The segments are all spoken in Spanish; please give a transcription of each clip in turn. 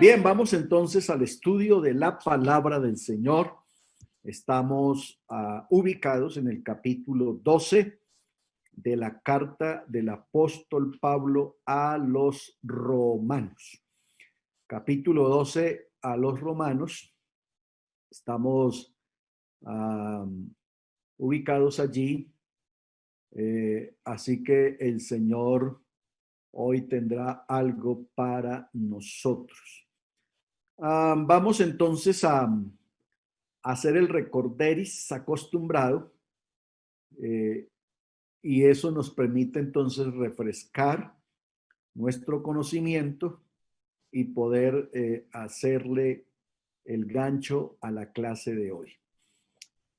Bien, vamos entonces al estudio de la palabra del Señor. Estamos ubicados en el capítulo 12 de la carta del apóstol Pablo a los romanos. Capítulo 12 a los romanos. Estamos ubicados allí. Así que el Señor hoy tendrá algo para nosotros. Vamos entonces a hacer el recorderis acostumbrado y eso nos permite entonces refrescar nuestro conocimiento y poder hacerle el gancho a la clase de hoy.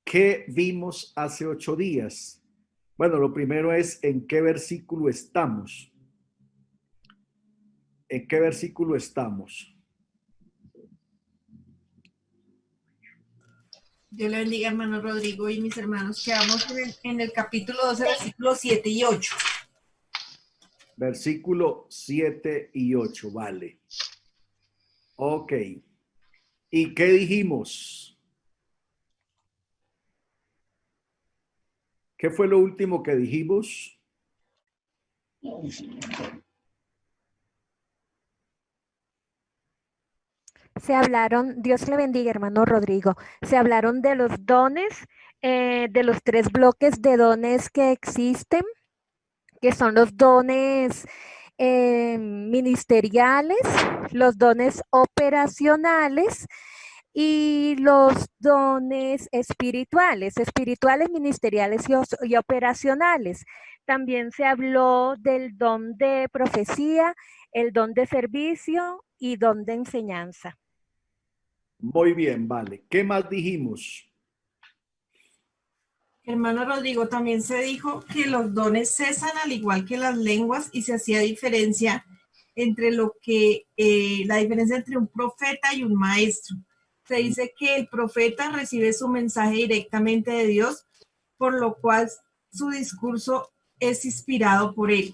¿Qué vimos hace 8 días? Bueno, lo primero es ¿en qué versículo estamos? ¿En qué versículo estamos? Dios le bendiga, hermano Rodrigo y mis hermanos. Quedamos en el capítulo 12, versículos 7 y 8. Versículo 7 y 8, vale. Ok. ¿Y qué dijimos? ¿Qué fue lo último que dijimos? Se hablaron, Dios le bendiga, hermano Rodrigo, se hablaron de los dones, de los 3 bloques de dones que existen, que son los dones ministeriales, los dones operacionales y los dones espirituales, ministeriales y operacionales. También se habló del don de profecía, el don de servicio y don de enseñanza. Muy bien, vale. ¿Qué más dijimos? Hermano Rodrigo, también se dijo que los dones cesan al igual que las lenguas y se hacía diferencia entre la diferencia entre un profeta y un maestro. Se dice que el profeta recibe su mensaje directamente de Dios, por lo cual su discurso es inspirado por él.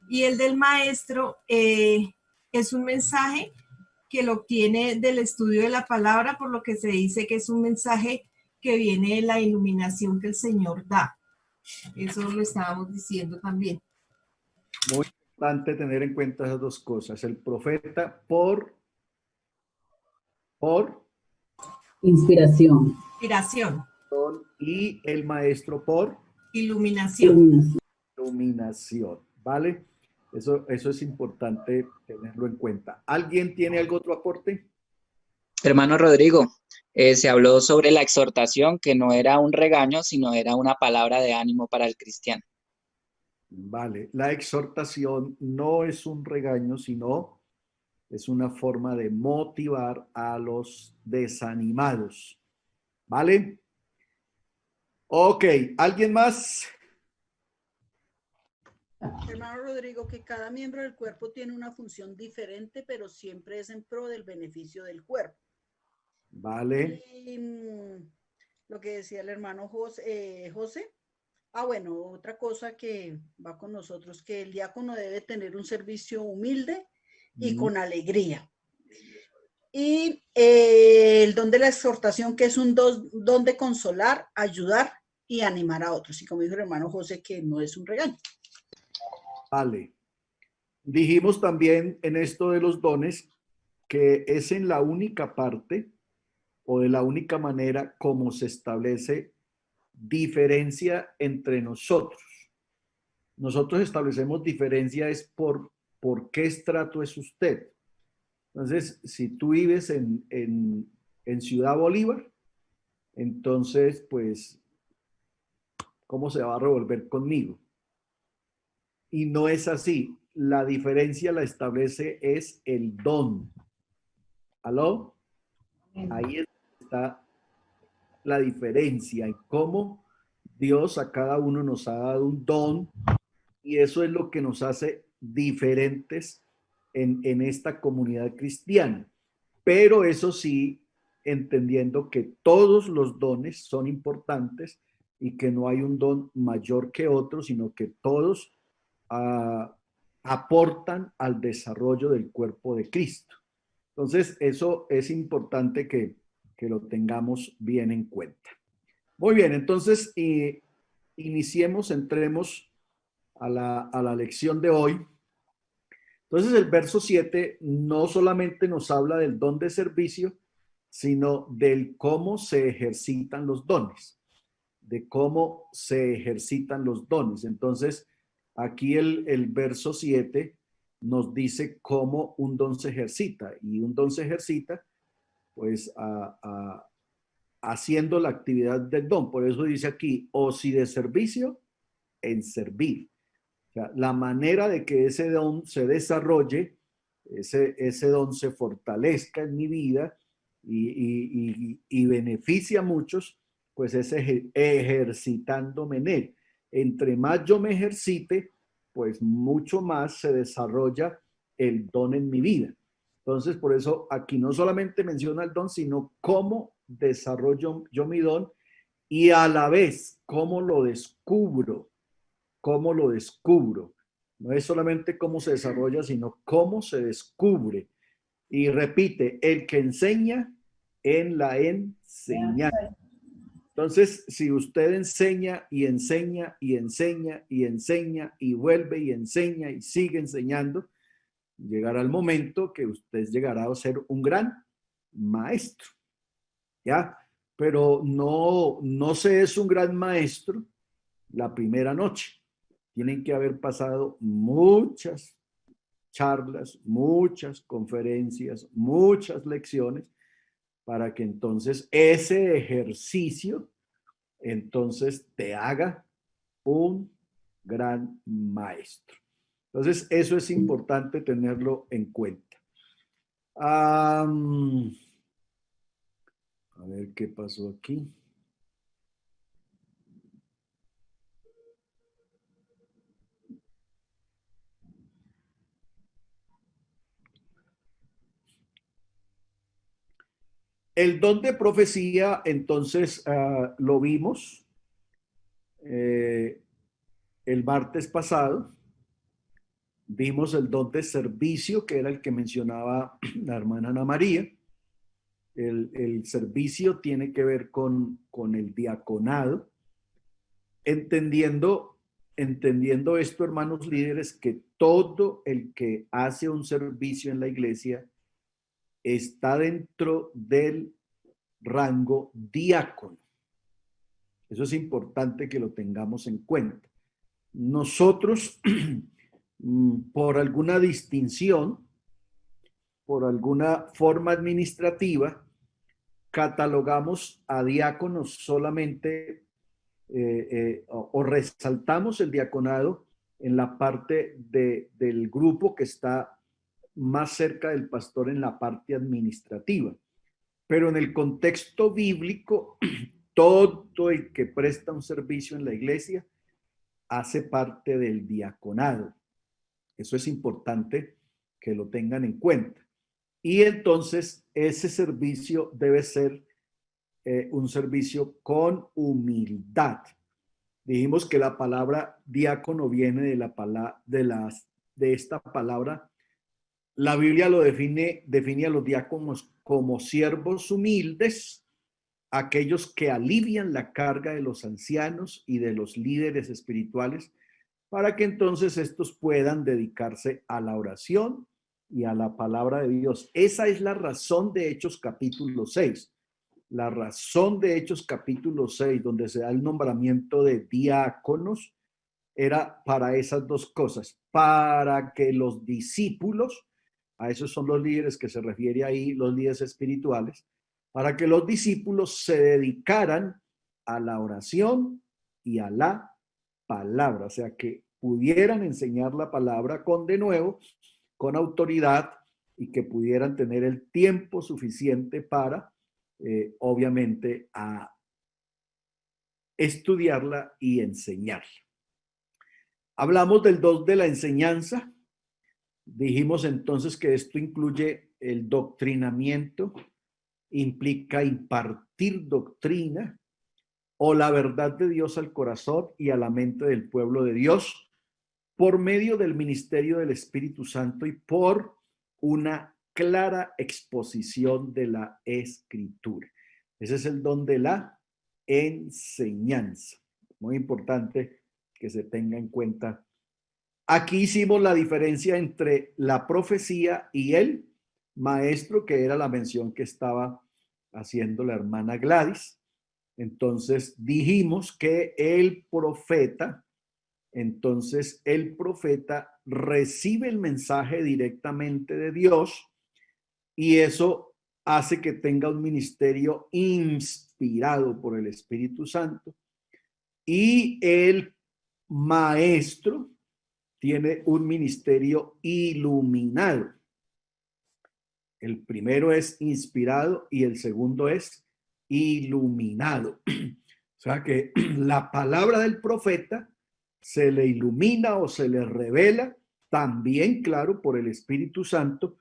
Y el del maestro es un mensaje que lo obtiene del estudio de la palabra, por lo que se dice que es un mensaje que viene de la iluminación que el Señor da. Eso lo estábamos diciendo también. Muy importante tener en cuenta esas dos cosas. El profeta por inspiración. Y el maestro por iluminación. ¿Vale? Eso es importante tenerlo en cuenta. ¿Alguien tiene algún otro aporte? Hermano Rodrigo, se habló sobre la exhortación, que no era un regaño, sino era una palabra de ánimo para el cristiano. Vale, la exhortación no es un regaño, sino es una forma de motivar a los desanimados. ¿Vale? Ok, ¿alguien más? Hermano Rodrigo, que cada miembro del cuerpo tiene una función diferente, pero siempre es en pro del beneficio del cuerpo. Vale. Y, lo que decía el hermano José. Bueno, otra cosa que va con nosotros, que el diácono debe tener un servicio humilde y con alegría. Y el don de la exhortación, que es un don de consolar, ayudar y animar a otros. Y como dijo el hermano José, que no es un regaño. Vale. Dijimos también en esto de los dones que es en la única parte o de la única manera como se establece diferencia entre nosotros. Nosotros establecemos diferencia es por qué estrato es usted. Entonces, si tú vives en Ciudad Bolívar, entonces, pues, ¿cómo se va a revolver conmigo? Y no es así. La diferencia la establece es el don. ¿Aló? Ahí está la diferencia en cómo Dios a cada uno nos ha dado un don y eso es lo que nos hace diferentes en esta comunidad cristiana. Pero eso sí, entendiendo que todos los dones son importantes y que no hay un don mayor que otro, sino que todos aportan al desarrollo del cuerpo de Cristo. Entonces, eso es importante que lo tengamos bien en cuenta. Muy bien, entonces iniciemos, entremos a la lección de hoy. Entonces, el verso 7 no solamente nos habla del don de servicio, sino del cómo se ejercitan los dones, de cómo se ejercitan los dones. Entonces, aquí el verso 7 nos dice cómo un don se ejercita, y un don se ejercita pues haciendo la actividad del don. Por eso dice aquí, o si de servicio, en servir. O sea, la manera de que ese don se desarrolle, ese don se fortalezca en mi vida y beneficia a muchos, pues es ejercitándome en él. Entre más yo me ejercite, pues mucho más se desarrolla el don en mi vida. Entonces, por eso aquí no solamente menciona el don, sino cómo desarrollo yo mi don y a la vez cómo lo descubro. Cómo lo descubro. No es solamente cómo se desarrolla, sino cómo se descubre. Y repite, el que enseña en la enseñanza. Entonces, si usted enseña y enseña y enseña y enseña y vuelve y enseña y sigue enseñando, llegará el momento que usted llegará a ser un gran maestro. ¿Ya? Pero no se es un gran maestro la primera noche. Tienen que haber pasado muchas charlas, muchas conferencias, muchas lecciones para que entonces ese ejercicio entonces te haga un gran maestro. Entonces, eso es importante tenerlo en cuenta. A ver qué pasó aquí. El don de profecía, entonces, lo vimos el martes pasado. Vimos el don de servicio, que era el que mencionaba la hermana Ana María. El servicio tiene que ver con el diaconado. Entendiendo esto, hermanos líderes, que todo el que hace un servicio en la iglesia está dentro del rango diácono. Eso es importante que lo tengamos en cuenta. Nosotros, por alguna distinción, por alguna forma administrativa, catalogamos a diáconos solamente o resaltamos el diaconado en la parte del grupo que está más cerca del pastor en la parte administrativa. Pero en el contexto bíblico, todo el que presta un servicio en la iglesia hace parte del diaconado. Eso es importante que lo tengan en cuenta. Y entonces ese servicio debe ser un servicio con humildad. Dijimos que la palabra diácono viene de esta palabra. La Biblia lo define a los diáconos como siervos humildes, aquellos que alivian la carga de los ancianos y de los líderes espirituales, para que entonces estos puedan dedicarse a la oración y a la palabra de Dios. Esa es la razón de Hechos capítulo 6. La razón de Hechos capítulo 6, donde se da el nombramiento de diáconos, era para esas dos cosas, para que los discípulos, a esos son los líderes que se refiere ahí, los líderes espirituales, para que los discípulos se dedicaran a la oración y a la palabra, o sea, que pudieran enseñar la palabra con autoridad, y que pudieran tener el tiempo suficiente para, obviamente, a estudiarla y enseñarla. Hablamos del don de la enseñanza. Dijimos entonces que esto incluye el doctrinamiento, implica impartir doctrina o la verdad de Dios al corazón y a la mente del pueblo de Dios por medio del ministerio del Espíritu Santo y por una clara exposición de la Escritura. Ese es el don de la enseñanza. Muy importante que se tenga en cuenta. Aquí hicimos la diferencia entre la profecía y el maestro, que era la mención que estaba haciendo la hermana Gladys. Entonces dijimos que el profeta recibe el mensaje directamente de Dios y eso hace que tenga un ministerio inspirado por el Espíritu Santo, y el maestro tiene un ministerio iluminado. El primero es inspirado y el segundo es iluminado. O sea que la palabra del profeta se le ilumina o se le revela también, claro, por el Espíritu Santo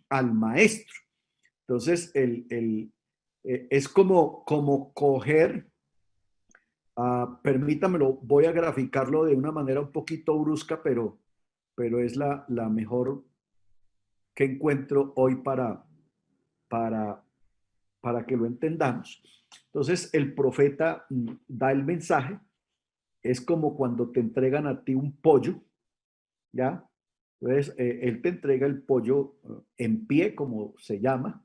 al maestro. Entonces, es como coger, permítamelo, voy a graficarlo de una manera un poquito brusca, pero es la mejor que encuentro hoy para que lo entendamos. Entonces, el profeta da el mensaje. Es como cuando te entregan a ti un pollo, ¿ya? Entonces, él te entrega el pollo en pie, como se llama,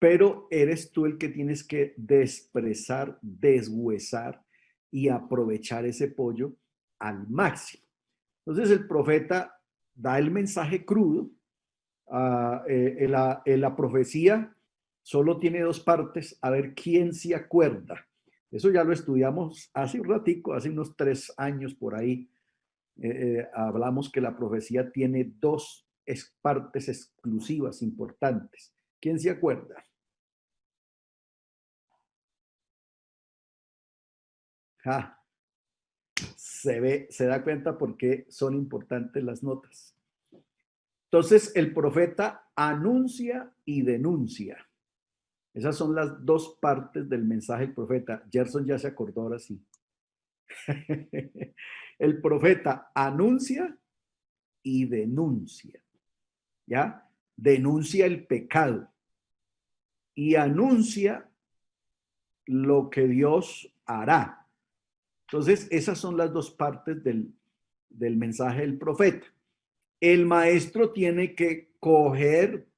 pero eres tú el que tienes que desprezar, deshuesar y aprovechar ese pollo al máximo. Entonces, el profeta da el mensaje crudo. En la profecía solo tiene dos partes. A ver quién se acuerda. Eso ya lo estudiamos hace un ratico, hace unos 3 años por ahí. Hablamos que la profecía tiene dos partes exclusivas importantes. ¿Quién se acuerda? Se da cuenta por qué son importantes las notas. Entonces, el profeta anuncia y denuncia. Esas son las dos partes del mensaje del profeta. Gerson ya se acordó ahora sí. El profeta anuncia y denuncia, ¿ya? Denuncia el pecado y anuncia lo que Dios hará. Entonces, esas son las dos partes del mensaje del profeta. El maestro tiene que coger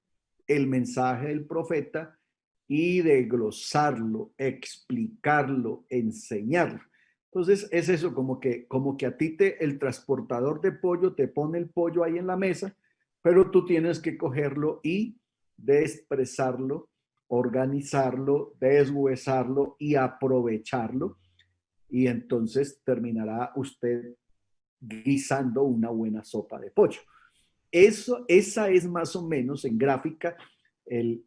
el mensaje del profeta y desglosarlo, explicarlo, enseñarlo. Entonces es eso, como que a ti el transportador de pollo te pone el pollo ahí en la mesa, pero tú tienes que cogerlo y desprezarlo, organizarlo, deshuesarlo y aprovecharlo. Y entonces terminará usted guisando una buena sopa de pollo. Esa es más o menos en gráfica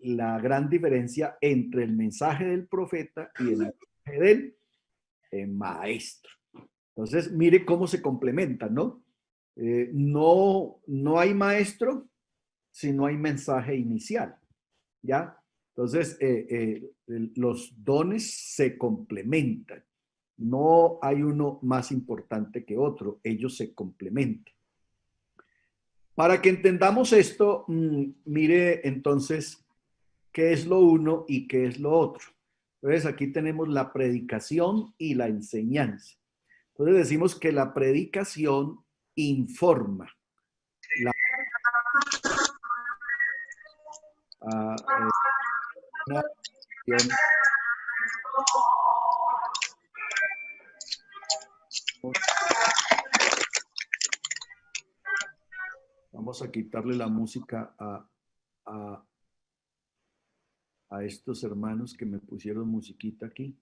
la gran diferencia entre el mensaje del profeta y el mensaje del maestro. Entonces, mire cómo se complementan, ¿no? No hay maestro si no hay mensaje inicial, ¿ya? Entonces, los dones se complementan. No hay uno más importante que otro, ellos se complementan. Para que entendamos esto, mire entonces qué es lo uno y qué es lo otro. Entonces aquí tenemos la predicación y la enseñanza. Entonces decimos que la predicación informa. Vamos a quitarle la música a estos hermanos que me pusieron musiquita aquí,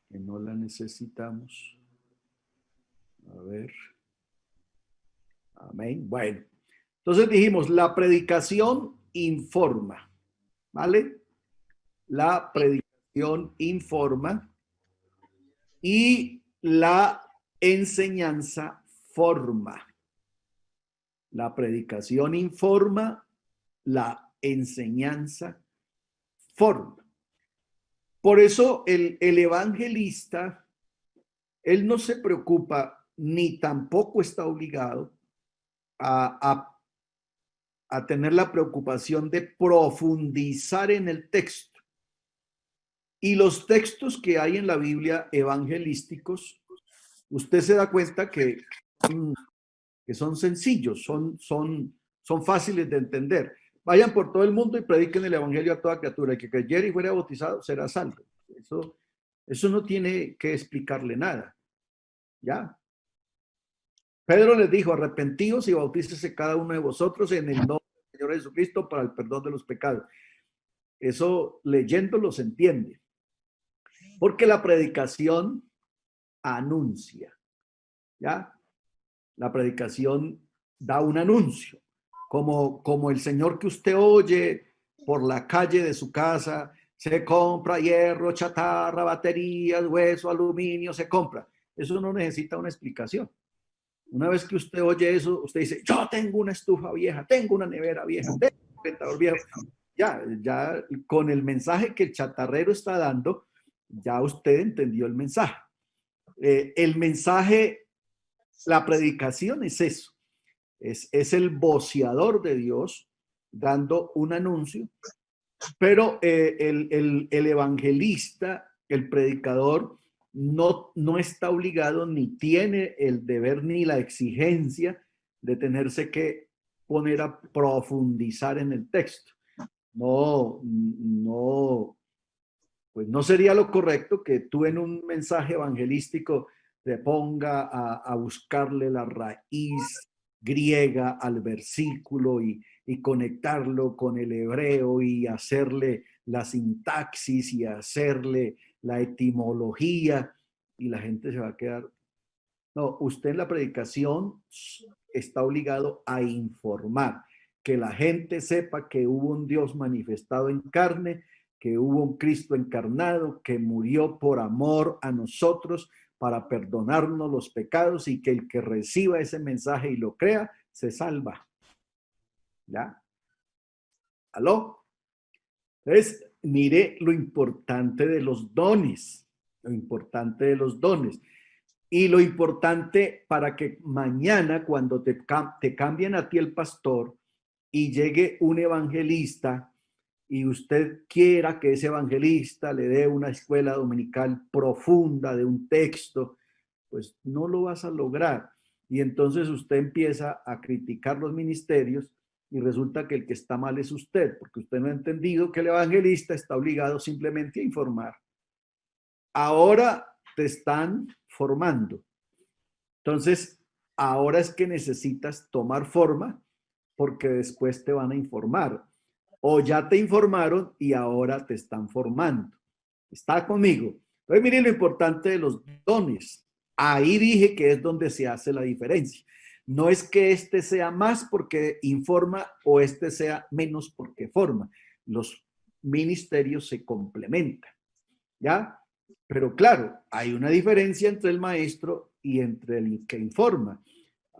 que no la necesitamos. A ver. Amén. Bueno, entonces dijimos, la predicación informa, ¿vale? La predicación informa y la enseñanza forma. La predicación informa, la enseñanza forma. Por eso el evangelista, él no se preocupa ni tampoco está obligado a a tener la preocupación de profundizar en el texto. Y los textos que hay en la Biblia evangelísticos, usted se da cuenta que son sencillos, son fáciles de entender. Vayan por todo el mundo y prediquen el evangelio a toda criatura. El que creyere y fuera bautizado será salvo. Eso no tiene que explicarle nada. ¿Ya? Pedro les dijo, arrepentíos y bautícese cada uno de vosotros en el nombre del Señor Jesucristo para el perdón de los pecados. Eso leyéndolo se entiende. Porque la predicación anuncia. ¿Ya? La predicación da un anuncio. Como el señor que usted oye por la calle de su casa, se compra hierro, chatarra, baterías, hueso, aluminio, se compra. Eso no necesita una explicación. Una vez que usted oye eso, usted dice, yo tengo una estufa vieja, tengo una nevera vieja, tengo un calentador viejo. Ya con el mensaje que el chatarrero está dando, ya usted entendió el mensaje. El mensaje, la predicación es eso. Es el voceador de Dios dando un anuncio, pero el evangelista, el predicador, no está obligado ni tiene el deber ni la exigencia de tenerse que poner a profundizar en el texto. Pues no sería lo correcto que tú en un mensaje evangelístico te ponga a buscarle la raíz griega al versículo y conectarlo con el hebreo y hacerle la sintaxis y hacerle la etimología y la gente se va a quedar. No, usted en la predicación está obligado a informar, que la gente sepa que hubo un Dios manifestado en carne, que hubo un Cristo encarnado, que murió por amor a nosotros para perdonarnos los pecados y que el que reciba ese mensaje y lo crea, se salva. ¿Ya? ¿Aló? Entonces, mire lo importante de los dones, lo importante de los dones. Y lo importante para que mañana cuando te cambien a ti el pastor y llegue un evangelista y usted quiera que ese evangelista le dé una escuela dominical profunda de un texto, pues no lo vas a lograr. Y entonces usted empieza a criticar los ministerios y resulta que el que está mal es usted, porque usted no ha entendido que el evangelista está obligado simplemente a informar. Ahora te están formando. Entonces, ahora es que necesitas tomar forma porque después te van a informar. O ya te informaron y ahora te están formando. ¿Está conmigo? Entonces, miren lo importante de los dones. Ahí dije que es donde se hace la diferencia. No es que este sea más porque informa o este sea menos porque forma. Los ministerios se complementan. ¿Ya? Pero claro, hay una diferencia entre el maestro y entre el que informa.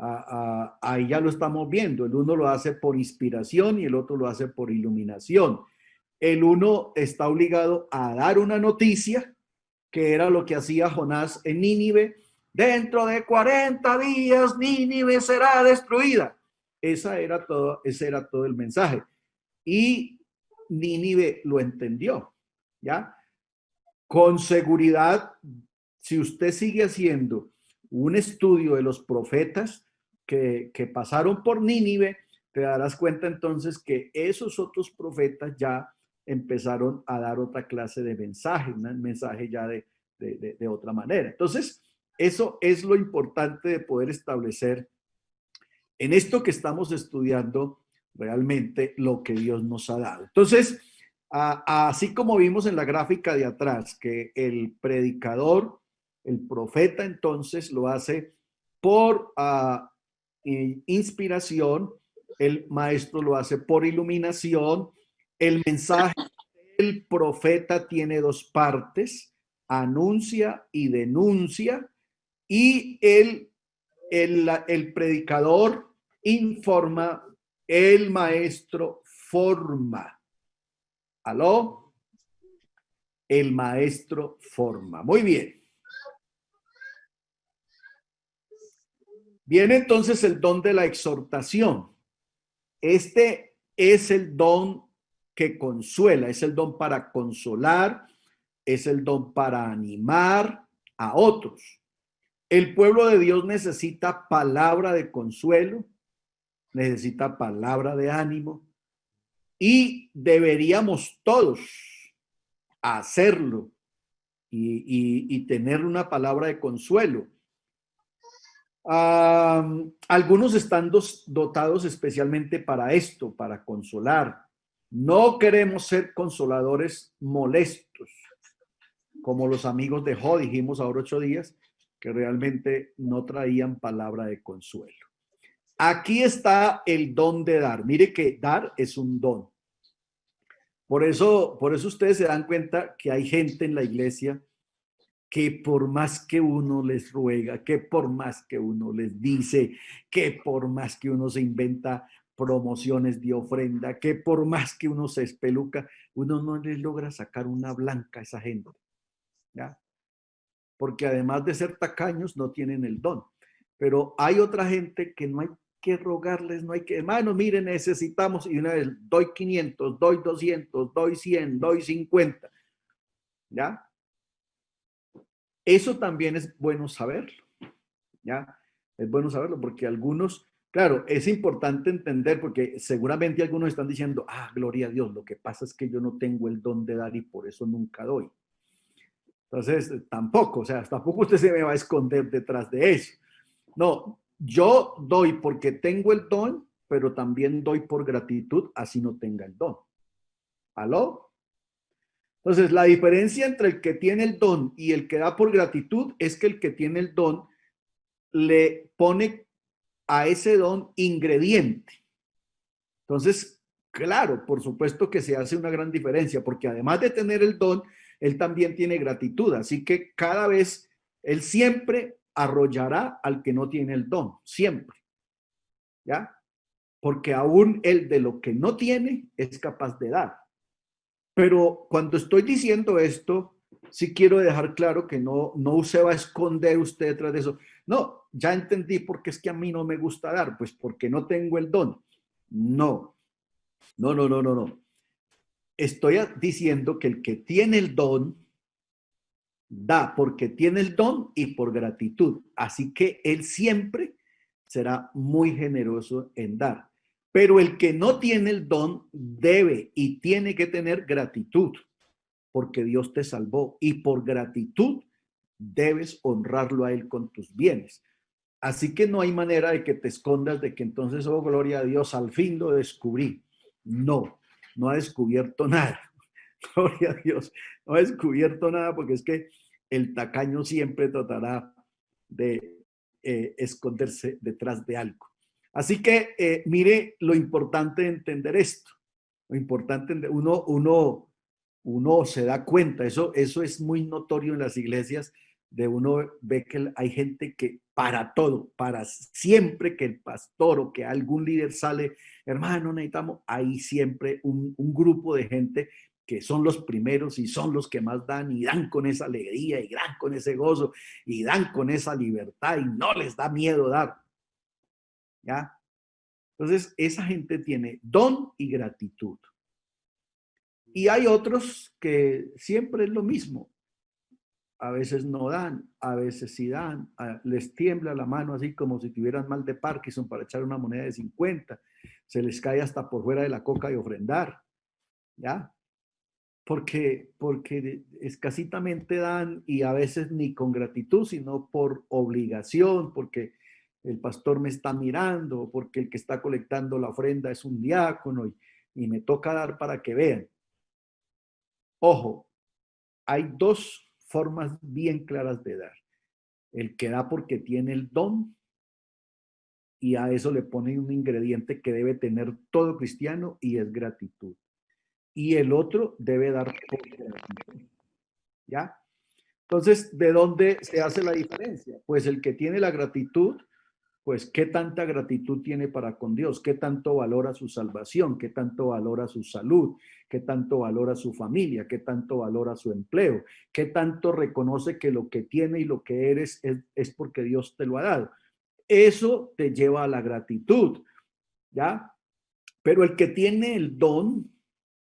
Ahí ya lo estamos viendo. El uno lo hace por inspiración y el otro lo hace por iluminación. El uno está obligado a dar una noticia, que era lo que hacía Jonás en Nínive. Dentro de 40 días Nínive será destruida. Ese era todo el mensaje. Y Nínive lo entendió, ¿ya? Con seguridad, si usted sigue haciendo un estudio de los profetas que pasaron por Nínive, te darás cuenta entonces que esos otros profetas ya empezaron a dar otra clase de mensaje, un mensaje ya de otra manera. Entonces, eso es lo importante de poder establecer en esto que estamos estudiando realmente lo que Dios nos ha dado. Entonces, así como vimos en la gráfica de atrás, que el predicador, el profeta entonces lo hace por inspiración, el maestro lo hace por iluminación, el mensaje del profeta tiene dos partes, anuncia y denuncia, y el predicador informa, el maestro forma. ¿Aló? El maestro forma. Muy bien. Viene entonces el don de la exhortación. Este es el don que consuela, es el don para consolar, es el don para animar a otros. El pueblo de Dios necesita palabra de consuelo, necesita palabra de ánimo y deberíamos todos hacerlo y tener una palabra de consuelo. Algunos están dotados especialmente para esto, para consolar. No queremos ser consoladores molestos, como los amigos de Jo, dijimos ahora 8 días, que realmente no traían palabra de consuelo. Aquí está el don de dar. Mire que dar es un don. Por eso ustedes se dan cuenta que hay gente en la iglesia que por más que uno les ruega, que por más que uno les dice, que por más que uno se inventa promociones de ofrenda, que por más que uno se espeluca, uno no les logra sacar una blanca a esa gente, ¿ya? Porque además de ser tacaños, no tienen el don. Pero hay otra gente que no hay que rogarles, no hay que, hermano, miren, necesitamos, y una vez doy 500, doy 200, doy 100, doy 50, ¿ya? Eso también es bueno saberlo, ¿ya? Es bueno saberlo porque algunos, claro, es importante entender porque seguramente algunos están diciendo, gloria a Dios, lo que pasa es que yo no tengo el don de dar y por eso nunca doy. Entonces, tampoco usted se me va a esconder detrás de eso. No, yo doy porque tengo el don, pero también doy por gratitud, así no tenga el don. ¿Aló? Entonces, la diferencia entre el que tiene el don y el que da por gratitud es que el que tiene el don le pone a ese don ingrediente. Entonces, claro, por supuesto que se hace una gran diferencia, porque además de tener el don, él también tiene gratitud. Así que cada vez, él siempre arrollará al que no tiene el don, siempre. ¿Ya? Porque aún él de lo que no tiene es capaz de dar. Pero cuando estoy diciendo esto, sí quiero dejar claro que no se va a esconder usted detrás de eso. No, ya entendí por qué es que a mí no me gusta dar, pues porque no tengo el don. No. Estoy diciendo que el que tiene el don, da porque tiene el don y por gratitud. Así que él siempre será muy generoso en dar. Pero el que no tiene el don debe y tiene que tener gratitud, porque Dios te salvó y por gratitud debes honrarlo a él con tus bienes. Así que no hay manera de que te escondas de que entonces, oh, gloria a Dios, al fin lo descubrí. No ha descubierto nada. Gloria a Dios, no ha descubierto nada porque es que el tacaño siempre tratará de esconderse detrás de algo. Así que mire lo importante de entender esto. Lo importante, uno se da cuenta, eso es muy notorio en las iglesias, de uno ve que hay gente que para todo, para siempre que el pastor o que algún líder sale, hermano, necesitamos, hay siempre un grupo de gente que son los primeros y son los que más dan y dan con esa alegría y dan con ese gozo y dan con esa libertad y no les da miedo dar. ¿Ya? Entonces, esa gente tiene don y gratitud. Y hay otros que siempre es lo mismo. A veces no dan, a veces sí dan, les tiembla la mano así como si tuvieran mal de Parkinson para echar una moneda de 50. Se les cae hasta por fuera de la coca de ofrendar. ¿Ya? Porque escasitamente dan y a veces ni con gratitud, sino por obligación, porque el pastor me está mirando, porque el que está colectando la ofrenda es un diácono y me toca dar para que vean. Ojo, hay dos formas bien claras de dar. El que da porque tiene el don y a eso le pone un ingrediente que debe tener todo cristiano y es gratitud. Y el otro debe dar por gratitud. ¿Ya? Entonces, ¿de dónde se hace la diferencia? Pues el que tiene la gratitud, pues qué tanta gratitud tiene para con Dios, qué tanto valora su salvación, qué tanto valora su salud, qué tanto valora su familia, qué tanto valora su empleo, qué tanto reconoce que lo que tiene y lo que eres es porque Dios te lo ha dado. Eso te lleva a la gratitud, ¿ya? Pero el que tiene el don,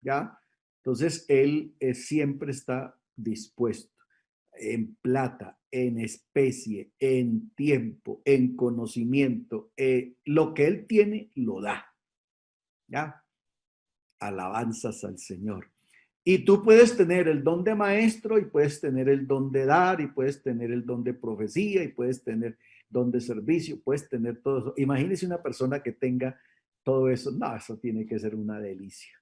¿ya? Entonces él siempre está dispuesto en plata, en especie, en tiempo, en conocimiento. Lo que él tiene, lo da, ¿ya? Alabanzas al Señor. Y tú puedes tener el don de maestro y puedes tener el don de dar y puedes tener el don de profecía y puedes tener don de servicio, puedes tener todo eso. Imagínese una persona que tenga todo eso. No, eso tiene que ser una delicia.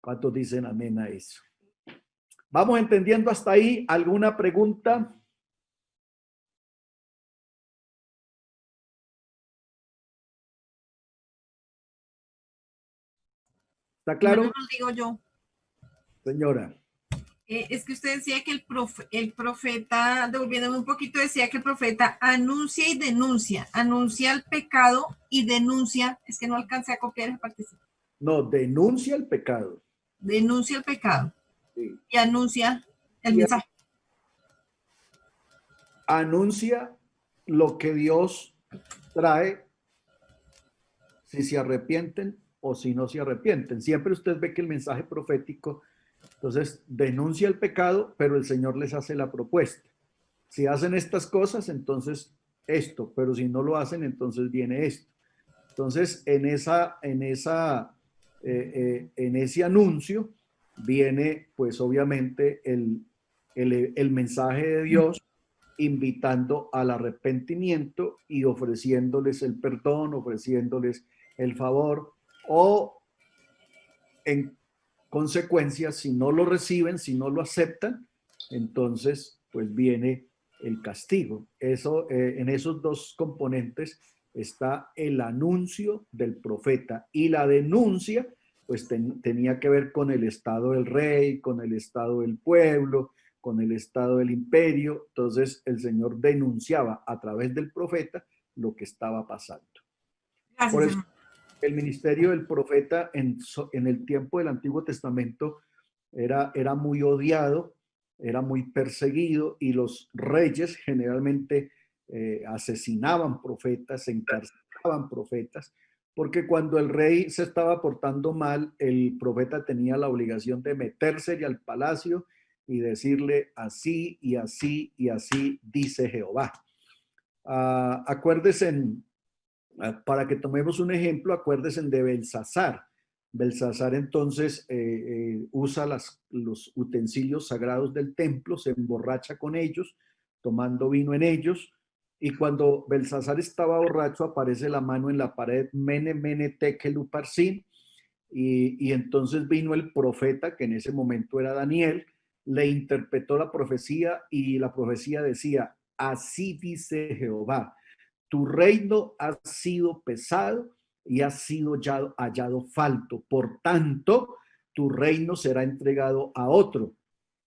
¿Cuántos dicen amén a eso? ¿Vamos entendiendo hasta ahí? ¿Alguna pregunta? ¿Está claro? Hermano, lo digo yo. Señora. Es que usted decía que el profeta, devolviéndome un poquito, decía que el profeta anuncia y denuncia, anuncia el pecado y denuncia, es que no alcancé a copiar esa participación. No, denuncia el pecado. Denuncia el pecado Sí. y anuncia el Y mensaje. anuncia lo que Dios trae si se arrepienten o si no se arrepienten. Siempre usted ve que el mensaje profético, entonces, denuncia el pecado, pero el Señor les hace la propuesta. Si hacen estas cosas, entonces esto, pero si no lo hacen, entonces viene esto. Entonces, en ese anuncio viene, pues obviamente, el mensaje de Dios invitando al arrepentimiento y ofreciéndoles el perdón, ofreciéndoles el favor, o en consecuencia, si no lo reciben, si no lo aceptan, entonces pues viene el castigo. Eso, en esos dos componentes está el anuncio del profeta y la denuncia, pues tenía que ver con el estado del rey, con el estado del pueblo, con el estado del imperio. Entonces el Señor denunciaba a través del profeta lo que estaba pasando. Gracias, Por eso, hermano. el ministerio del profeta en el tiempo del Antiguo Testamento era muy odiado, era muy perseguido y los reyes generalmente asesinaban profetas, encarcelaban profetas, porque cuando el rey se estaba portando mal, el profeta tenía la obligación de meterse al palacio y decirle así y así y así dice Jehová. Acuérdense, para que tomemos un ejemplo, acuérdense de Belsasar. Belsasar entonces usa los utensilios sagrados del templo, se emborracha con ellos, tomando vino en ellos, y cuando Belsasar estaba borracho aparece la mano en la pared, Mene, Mene, Tekel, Uparsin, y entonces vino el profeta, que en ese momento era Daniel, le interpretó la profecía y la profecía decía, así dice Jehová, tu reino ha sido pesado y ha sido hallado falto. Por tanto, tu reino será entregado a otro.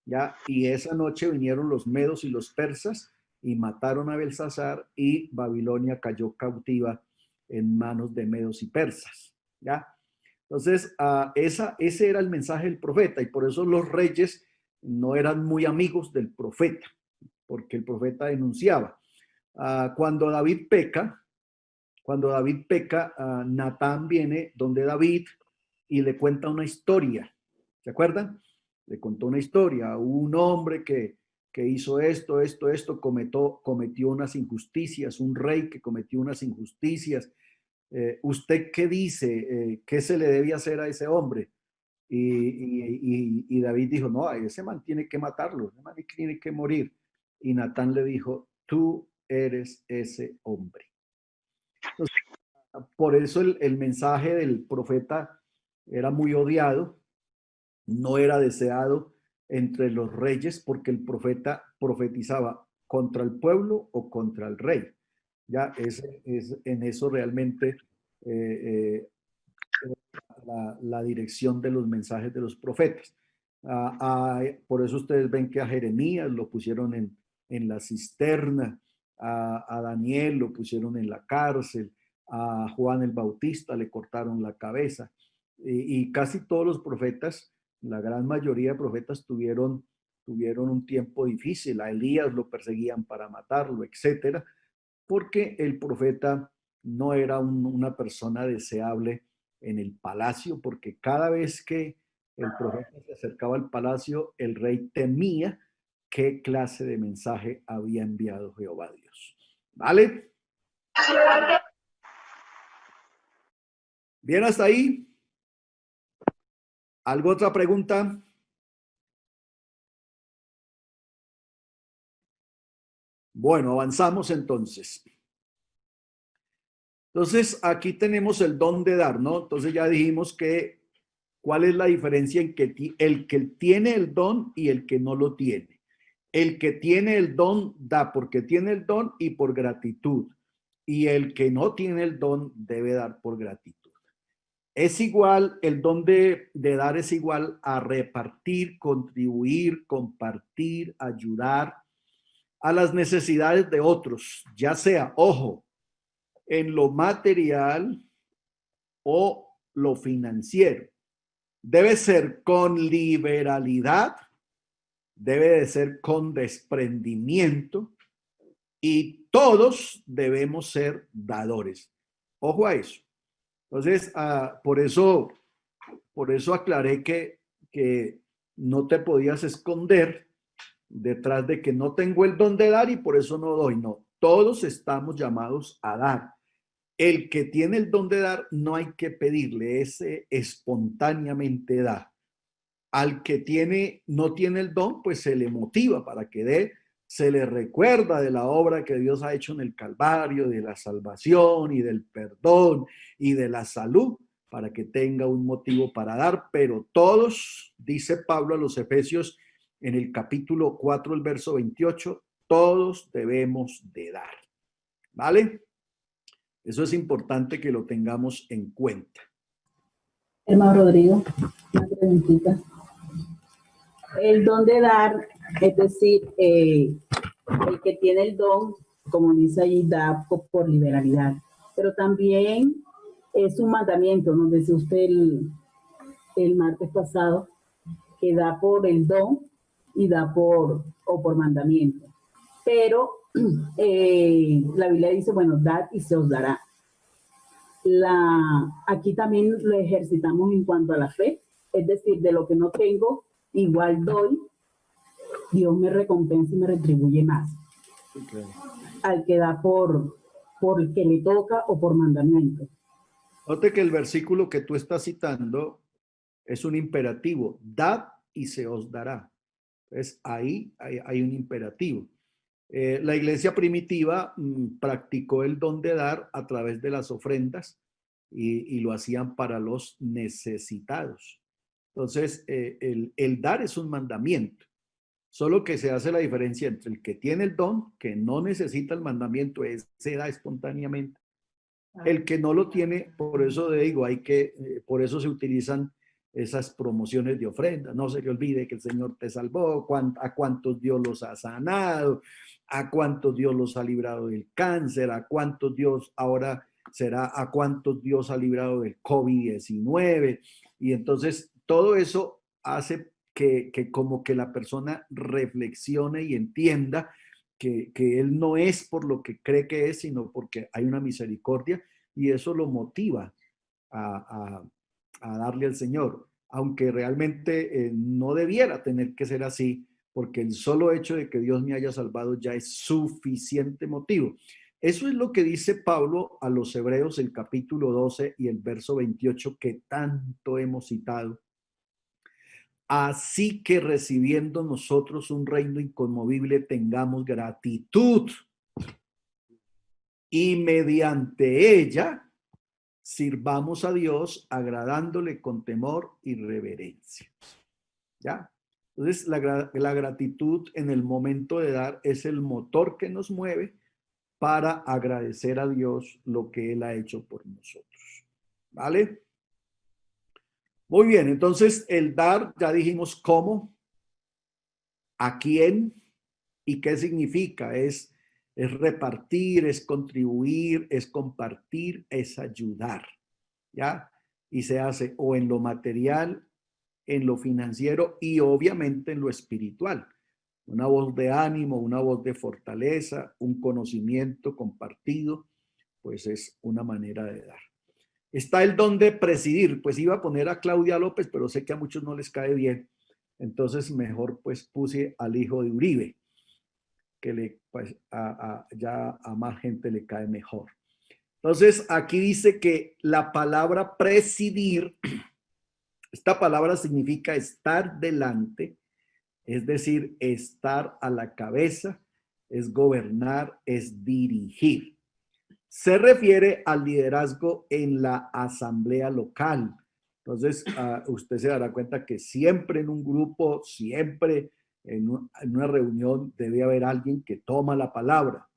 ¿Ya? Y esa noche vinieron los medos y los persas y mataron a Belsasar y Babilonia cayó cautiva en manos de medos y persas. ¿Ya? Entonces, ese era el mensaje del profeta y por eso los reyes no eran muy amigos del profeta, porque el profeta denunciaba. Cuando David peca, Natán viene donde David y le cuenta una historia. ¿Se acuerdan? Le contó una historia. Un hombre que hizo esto, cometió unas injusticias, un rey que cometió unas injusticias. ¿Usted qué dice? ¿Qué se le debe hacer a ese hombre? Y David dijo, no, a ese man tiene que matarlo, ese man tiene que morir. Y Natán le dijo, tú eres ese hombre. Entonces, por eso el mensaje del profeta era muy odiado, no era deseado entre los reyes porque el profeta profetizaba contra el pueblo o contra el rey. Ya en eso realmente la dirección de los mensajes de los profetas. Por eso ustedes ven que a Jeremías lo pusieron en la cisterna, a Daniel lo pusieron en la cárcel, a Juan el Bautista le cortaron la cabeza. Y casi todos los profetas, la gran mayoría de profetas tuvieron un tiempo difícil. A Elías lo perseguían para matarlo, etcétera, porque el profeta no era una persona deseable en el palacio, porque cada vez que el profeta se acercaba al palacio, el rey temía qué clase de mensaje había enviado Jehová Dios. ¿Vale? ¿Bien hasta ahí? ¿Alguna otra pregunta? Bueno, avanzamos entonces. Entonces, aquí tenemos el don de dar, ¿no? Entonces ya dijimos que cuál es la diferencia en que el que tiene el don y el que no lo tiene. El que tiene el don da porque tiene el don y por gratitud. Y el que no tiene el don debe dar por gratitud. Es igual, el don de dar es igual a repartir, contribuir, compartir, ayudar a las necesidades de otros, ya sea, ojo, en lo material o lo financiero. Debe ser con liberalidad, debe de ser con desprendimiento y todos debemos ser dadores. Ojo a eso. Entonces, por eso aclaré que no te podías esconder detrás de que no tengo el don de dar y por eso no doy. No, todos estamos llamados a dar. El que tiene el don de dar no hay que pedirle, ese espontáneamente da. Al que no tiene el don, pues se le motiva para que dé, se le recuerda de la obra que Dios ha hecho en el Calvario, de la salvación y del perdón y de la salud, para que tenga un motivo para dar. Pero todos, dice Pablo a los Efesios en el capítulo 4, el verso 28, todos debemos de dar. ¿Vale? Eso es importante que lo tengamos en cuenta. Hermano Rodrigo, una preguntita. El don de dar, es decir, el que tiene el don, como dice ahí, da por liberalidad, pero también es un mandamiento, nos decía usted el martes pasado, que da por el don y da por mandamiento. Pero la Biblia dice, bueno, dad y se os dará. Aquí también lo ejercitamos en cuanto a la fe, es decir, de lo que no tengo, igual doy, Dios me recompensa y me retribuye más. Okay. Al que da por el que le toca o por mandamiento. Note que el versículo que tú estás citando es un imperativo, dad y se os dará. Entonces ahí hay un imperativo. La iglesia primitiva practicó el don de dar a través de las ofrendas y lo hacían para los necesitados. Entonces, el dar es un mandamiento, solo que se hace la diferencia entre el que tiene el don, que no necesita el mandamiento, se da espontáneamente. El que no lo tiene, por eso digo, por eso se utilizan esas promociones de ofrenda. No se le olvide que el Señor te salvó, a cuántos Dios los ha sanado, a cuántos Dios los ha librado del cáncer, a cuántos Dios ahora será, a cuántos Dios ha librado del COVID-19. Y entonces todo eso hace que como que la persona reflexione y entienda que Él no es por lo que cree que es, sino porque hay una misericordia y eso lo motiva a darle al Señor, aunque realmente no debiera tener que ser así, porque el solo hecho de que Dios me haya salvado ya es suficiente motivo. Eso es lo que dice Pablo a los Hebreos, el capítulo 12 y el verso 28, que tanto hemos citado. Así que recibiendo nosotros un reino inconmovible, tengamos gratitud y mediante ella sirvamos a Dios agradándole con temor y reverencia. ¿Ya? Entonces, la gratitud en el momento de dar es el motor que nos mueve para agradecer a Dios lo que Él ha hecho por nosotros. ¿Vale? Muy bien, entonces el dar, ya dijimos cómo, a quién y qué significa. Es repartir, es contribuir, es compartir, es ayudar, ¿ya? Y se hace o en lo material, en lo financiero y obviamente en lo espiritual. Una voz de ánimo, una voz de fortaleza, un conocimiento compartido, pues es una manera de dar. Está el don de presidir. Pues iba a poner a Claudia López, pero sé que a muchos no les cae bien. Entonces mejor pues puse al hijo de Uribe, que pues, ya a más gente le cae mejor. Entonces aquí dice que la palabra presidir, esta palabra significa estar delante, es decir, estar a la cabeza, es gobernar, es dirigir. Se refiere al liderazgo en la asamblea local. Entonces, usted se dará cuenta que siempre en un grupo, siempre en una reunión debe haber alguien que toma la palabra.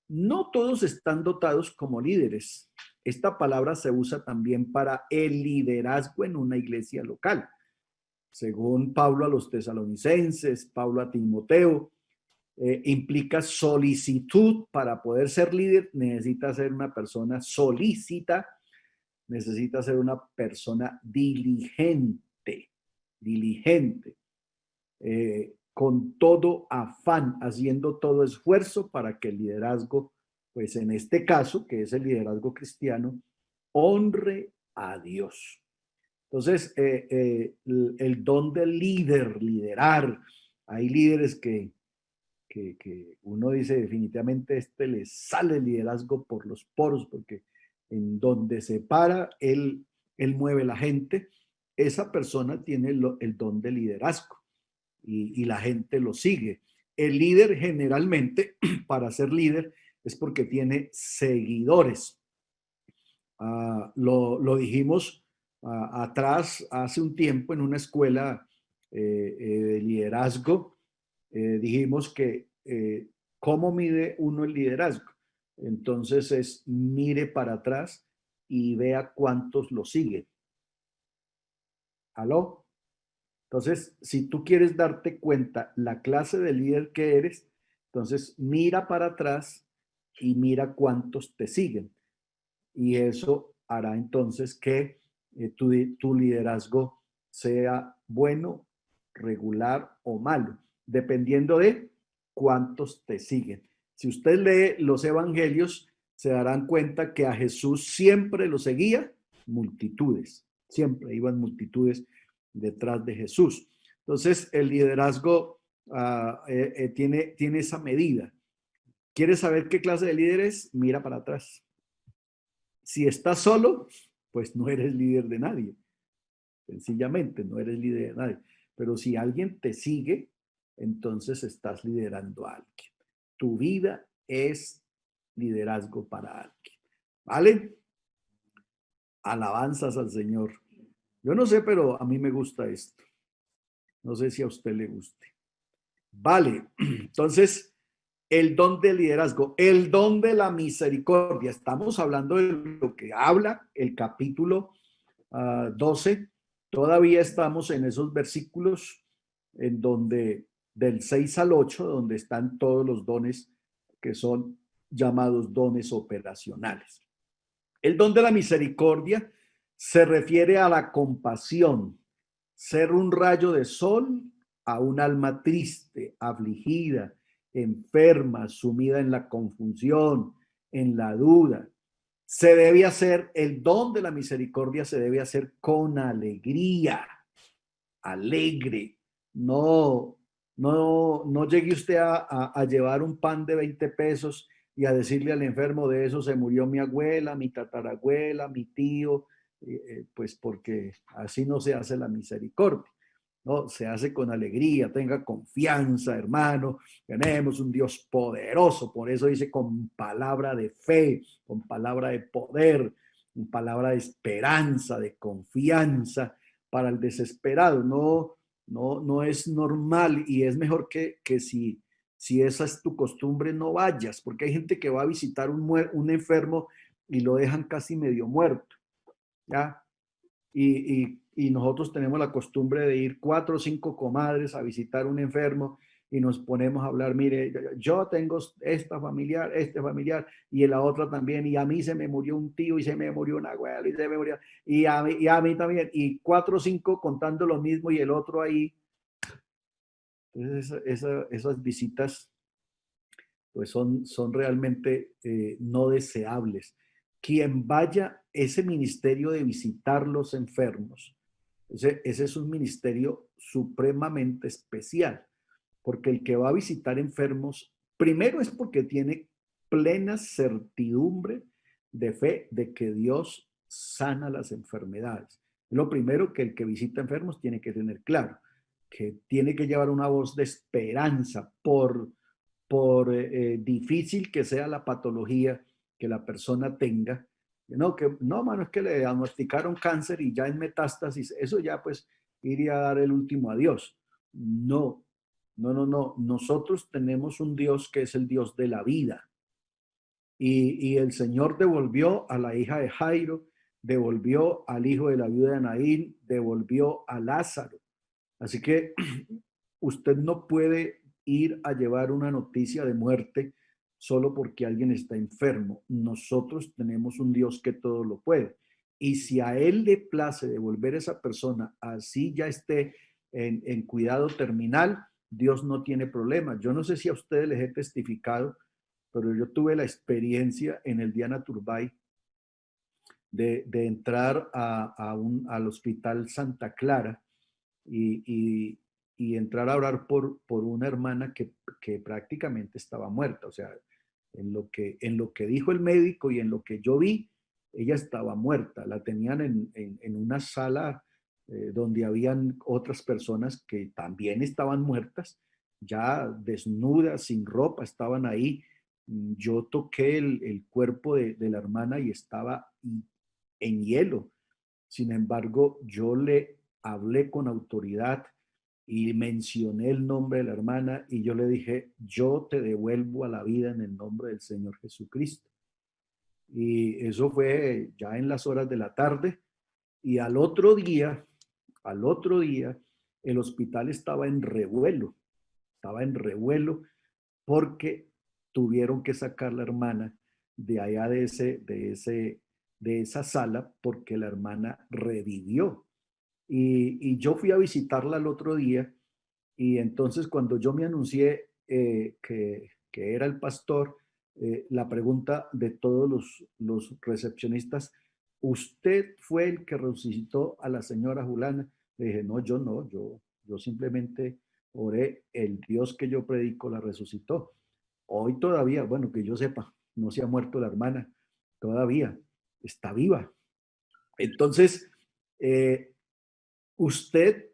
No todos están dotados como líderes. Esta palabra se usa también para el liderazgo en una iglesia local. Según Pablo a los tesalonicenses, Pablo a Timoteo, implica solicitud. Para poder ser líder necesita ser una persona solícita, necesita ser una persona diligente, con todo afán, haciendo todo esfuerzo para que el liderazgo, pues en este caso, que es el liderazgo cristiano, honre a Dios. Entonces, el don del líder, liderar, hay líderes que uno dice definitivamente le sale el liderazgo por los poros, porque en donde se para, él mueve la gente. Esa persona tiene el don de liderazgo y la gente lo sigue. El líder generalmente, para ser líder, es porque tiene seguidores. Lo dijimos atrás, hace un tiempo, en una escuela de liderazgo. Dijimos que ¿cómo mide uno el liderazgo? Entonces mire para atrás y vea cuántos lo siguen. ¿Aló? Entonces, si tú quieres darte cuenta la clase de líder que eres, entonces mira para atrás y mira cuántos te siguen. Y eso hará entonces que tu liderazgo sea bueno, regular o malo, dependiendo de cuántos te siguen. Si usted lee los evangelios, se darán cuenta que a Jesús siempre lo seguía multitudes, siempre iban multitudes detrás de Jesús. Entonces, el liderazgo tiene esa medida. ¿Quieres saber qué clase de líder es? Mira para atrás. Si estás solo, pues no eres líder de nadie. Sencillamente, no eres líder de nadie. Pero si alguien te sigue, entonces estás liderando a alguien. Tu vida es liderazgo para alguien. ¿Vale? Alabanzas al Señor. Yo no sé, pero a mí me gusta esto. No sé si a usted le guste. Vale, entonces, el don del liderazgo, el don de la misericordia. Estamos hablando de lo que habla el capítulo 12. Todavía estamos en esos versículos en donde del 6 al 8, donde están todos los dones que son llamados dones operacionales. El don de la misericordia se refiere a la compasión, ser un rayo de sol a un alma triste, afligida, enferma, sumida en la confusión, en la duda. Se debe hacer, el don de la misericordia se debe hacer con alegría, alegre. No llegue usted a llevar un pan de 20 pesos y a decirle al enfermo: de eso se murió mi abuela, mi tatarabuela, mi tío, pues porque así no se hace la misericordia. No, se hace con alegría. Tenga confianza, hermano. Tenemos un Dios poderoso, por eso dice con palabra de fe, con palabra de poder, con palabra de esperanza, de confianza para el desesperado. No es normal, y es mejor que si esa es tu costumbre, no vayas, porque hay gente que va a visitar un enfermo y lo dejan casi medio muerto, ¿ya? Y nosotros tenemos la costumbre de ir 4 o 5 comadres a visitar un enfermo y nos ponemos a hablar: mire, yo tengo esta familiar, este familiar, y la otra también, y a mí se me murió un tío, y se me murió una abuela, y se me murió, y a mí también, y 4 o 5 contando lo mismo, y el otro ahí. Entonces esas visitas pues son realmente no deseables. quien vaya ese ministerio de visitar los enfermos, ese es un ministerio supremamente especial, porque el que va a visitar enfermos, primero es porque tiene plena certidumbre de fe de que Dios sana las enfermedades. Lo primero que el que visita enfermos tiene que tener claro, que tiene que llevar una voz de esperanza por difícil que sea la patología que la persona tenga. No, mano, es que le diagnosticaron cáncer y ya en metástasis, eso ya pues iría a dar el último adiós. No, no. Nosotros tenemos un Dios que es el Dios de la vida. Y el Señor devolvió a la hija de Jairo, devolvió al hijo de la viuda de Naín, devolvió a Lázaro. Así que usted no puede ir a llevar una noticia de muerte solo porque alguien está enfermo. Nosotros tenemos un Dios que todo lo puede. Y si a Él le place devolver a esa persona, así ya esté en cuidado terminal, Dios no tiene problema. Yo no sé si a ustedes les he testificado, pero yo tuve la experiencia en el Diana Turbay de entrar al Hospital Santa Clara y entrar a orar por una hermana que prácticamente estaba muerta. O sea, en lo que dijo el médico y en lo que yo vi, ella estaba muerta. La tenían en una sala donde habían otras personas que también estaban muertas, ya desnudas, sin ropa, estaban ahí. Yo toqué el cuerpo de la hermana y estaba en hielo. Sin embargo, yo le hablé con autoridad y mencioné el nombre de la hermana y yo le dije, yo te devuelvo a la vida en el nombre del Señor Jesucristo. Y eso fue ya en las horas de la tarde y al otro día, el hospital estaba en revuelo porque tuvieron que sacar la hermana de allá de esa sala porque la hermana revivió. Y yo fui a visitarla el otro día y entonces cuando yo me anuncié que era el pastor, la pregunta de todos los recepcionistas, ¿usted fue el que resucitó a la señora Julana? Le dije, no, yo simplemente oré, el Dios que yo predico la resucitó. Hoy todavía, bueno, que yo sepa, no se ha muerto la hermana, todavía está viva. Entonces, usted,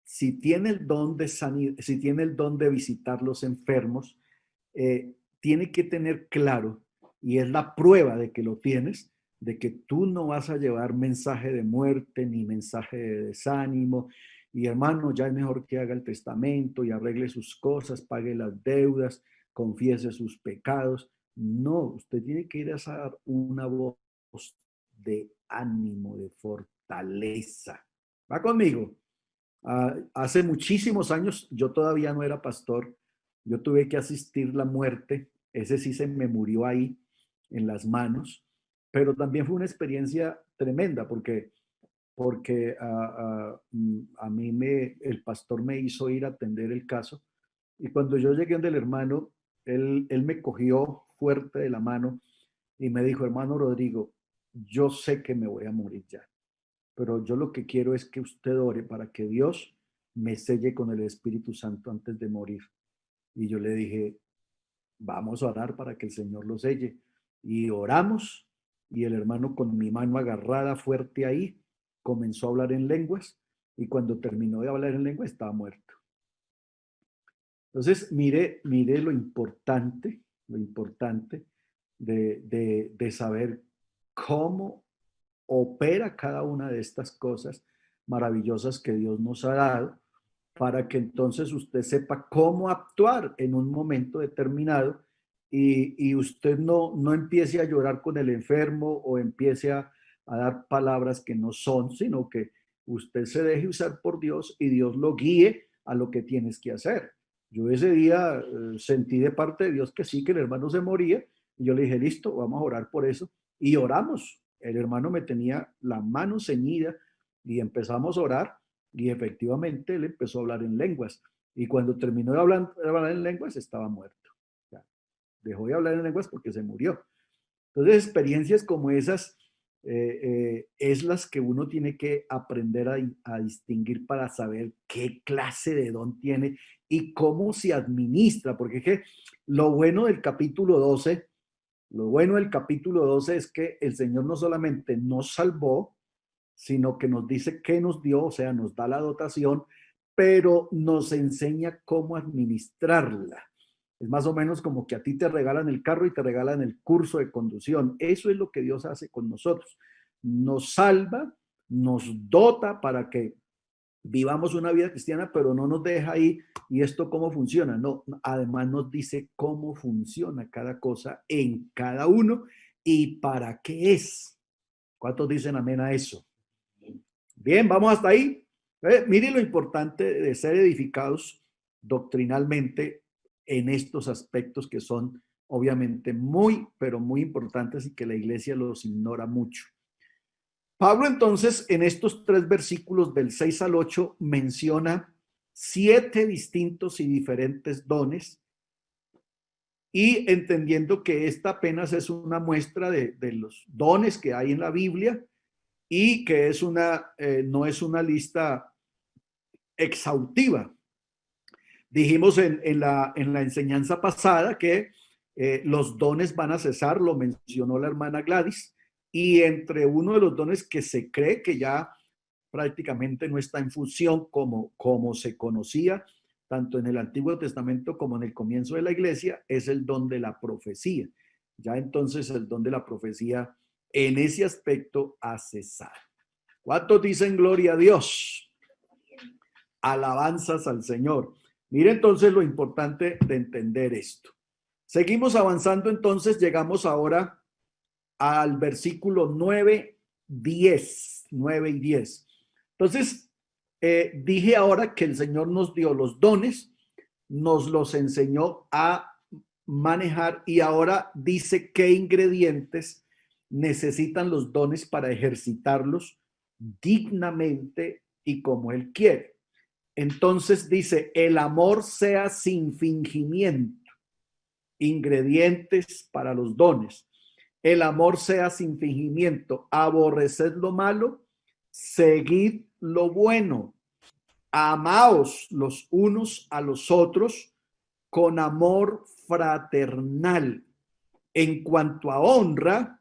si tiene el don de si tiene el don de visitar los enfermos, tiene que tener claro, y es la prueba de que lo tienes, de que tú no vas a llevar mensaje de muerte ni mensaje de desánimo. Y hermano, ya es mejor que haga el testamento y arregle sus cosas, pague las deudas, confiese sus pecados. No, usted tiene que ir a dar una voz de ánimo, de fortaleza. ¿Va conmigo? Hace muchísimos años, yo todavía no era pastor, yo tuve que asistir la muerte, ese sí se me murió ahí en las manos, pero también fue una experiencia tremenda porque a mí el pastor me hizo ir a atender el caso y cuando yo llegué del hermano, él me cogió fuerte de la mano y me dijo, hermano Rodrigo, yo sé que me voy a morir ya, pero yo lo que quiero es que usted ore para que Dios me selle con el Espíritu Santo antes de morir. Y yo le dije, vamos a orar para que el Señor lo selle. Y oramos, y el hermano con mi mano agarrada fuerte ahí, comenzó a hablar en lenguas, y cuando terminó de hablar en lenguas estaba muerto. Entonces, mire lo importante de saber cómo opera cada una de estas cosas maravillosas que Dios nos ha dado para que entonces usted sepa cómo actuar en un momento determinado y usted no empiece a llorar con el enfermo o empiece a dar palabras que no son, sino que usted se deje usar por Dios y Dios lo guíe a lo que tienes que hacer. Yo ese día sentí de parte de Dios que sí, que el hermano se moría y yo le dije, listo, vamos a orar por eso y oramos. El hermano me tenía la mano ceñida y empezamos a orar y efectivamente él empezó a hablar en lenguas. Y cuando terminó de hablar en lenguas estaba muerto. O sea, dejó de hablar en lenguas porque se murió. Entonces, experiencias como esas es las que uno tiene que aprender a distinguir para saber qué clase de don tiene y cómo se administra, porque es que lo bueno del capítulo 12, lo bueno del capítulo 12 es que el Señor no solamente nos salvó, sino que nos dice qué nos dio, o sea, nos da la dotación, pero nos enseña cómo administrarla. Es más o menos como que a ti te regalan el carro y te regalan el curso de conducción. Eso es lo que Dios hace con nosotros. Nos salva, nos dota para que vivamos una vida cristiana, pero no nos deja ahí y esto cómo funciona. No, además nos dice cómo funciona cada cosa en cada uno y para qué es. ¿Cuántos dicen amén a eso? Bien, vamos hasta ahí. Mire lo importante de ser edificados doctrinalmente en estos aspectos que son obviamente muy, pero muy importantes y que la iglesia los ignora mucho. Pablo entonces en estos 3 versículos del 6 al 8 menciona 7 distintos y diferentes dones y entendiendo que esta apenas es una muestra de los dones que hay en la Biblia y que es no es una lista exhaustiva. Dijimos en la enseñanza pasada que los dones van a cesar, lo mencionó la hermana Gladys, y entre uno de los dones que se cree que ya prácticamente no está en función como se conocía, tanto en el Antiguo Testamento como en el comienzo de la iglesia, es el don de la profecía. Ya entonces el don de la profecía en ese aspecto ha cesado. ¿Cuántos dicen gloria a Dios? Alabanzas al Señor. Mire entonces lo importante de entender esto. Seguimos avanzando entonces, llegamos ahora al versículo 9, 10, 9 y 10. Entonces, dije ahora que el Señor nos dio los dones, nos los enseñó a manejar y ahora dice qué ingredientes necesitan los dones para ejercitarlos dignamente y como Él quiere. Entonces dice, el amor sea sin fingimiento, ingredientes para los dones. El amor sea sin fingimiento, aborreced lo malo, seguid lo bueno, amaos los unos a los otros con amor fraternal. En cuanto a honra,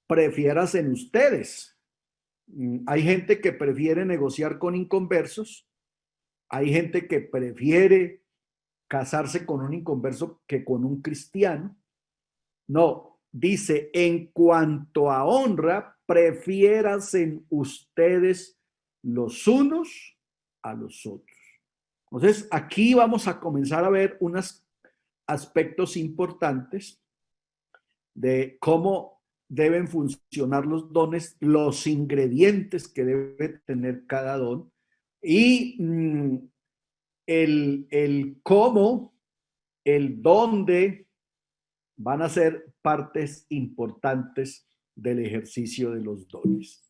prefieras en ustedes. Hay gente que prefiere negociar con inconversos, hay gente que prefiere casarse con un inconverso que con un cristiano. No, dice, en cuanto a honra, prefieras en ustedes los unos a los otros. Entonces, aquí vamos a comenzar a ver unos aspectos importantes de cómo deben funcionar los dones, los ingredientes que debe tener cada don y el cómo, el dónde van a ser partes importantes del ejercicio de los dones.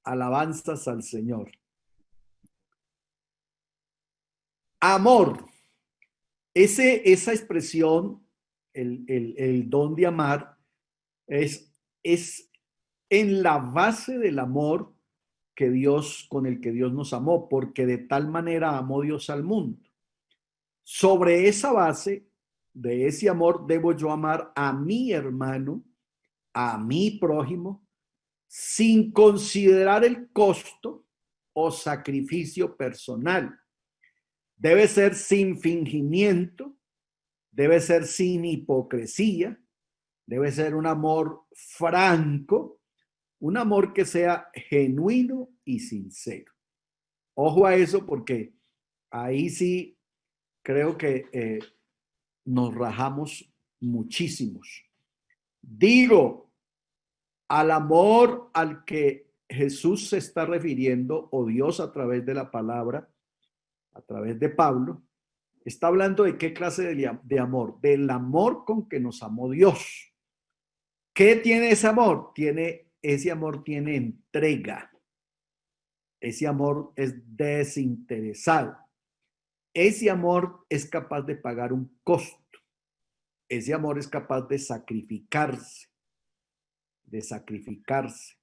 Alabanzas al Señor. Amor. Esa expresión, el don de amar, es en la base del amor con el que Dios nos amó, porque de tal manera amó Dios al mundo. Sobre esa base de ese amor debo yo amar a mi hermano, a mi prójimo, sin considerar el costo o sacrificio personal. Debe ser sin fingimiento, debe ser sin hipocresía, debe ser un amor franco, un amor que sea genuino y sincero. Ojo a eso porque ahí sí creo que nos rajamos muchísimos. Digo, al amor al que Jesús se está refiriendo, o Dios a través de la palabra, a través de Pablo, está hablando de qué clase de amor, del amor con que nos amó Dios. ¿Qué tiene ese amor? Ese amor tiene entrega. Ese amor es desinteresado. Ese amor es capaz de pagar un costo. Ese amor es capaz de sacrificarse. de sacrificarse.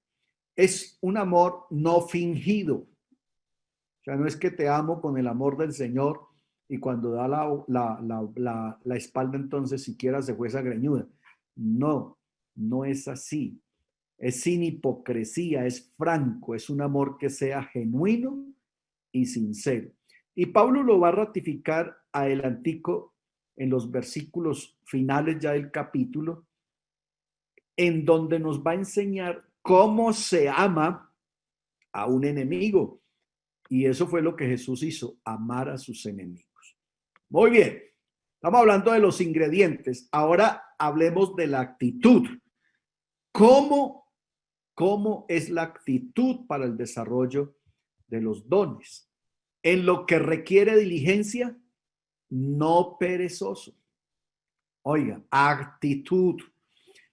Es un amor no fingido. O sea, no es que te amo con el amor del Señor y cuando da la espalda entonces siquiera se fue esa greñuda. No, no es así. Es sin hipocresía, es franco, es un amor que sea genuino y sincero. Y Pablo lo va a ratificar adelantico en los versículos finales ya del capítulo, en donde nos va a enseñar cómo se ama a un enemigo. Y eso fue lo que Jesús hizo, amar a sus enemigos. Muy bien, estamos hablando de los ingredientes. Ahora hablemos de la actitud. ¿Cómo es la actitud para el desarrollo de los dones? En lo que requiere diligencia, no perezoso. Oiga, actitud.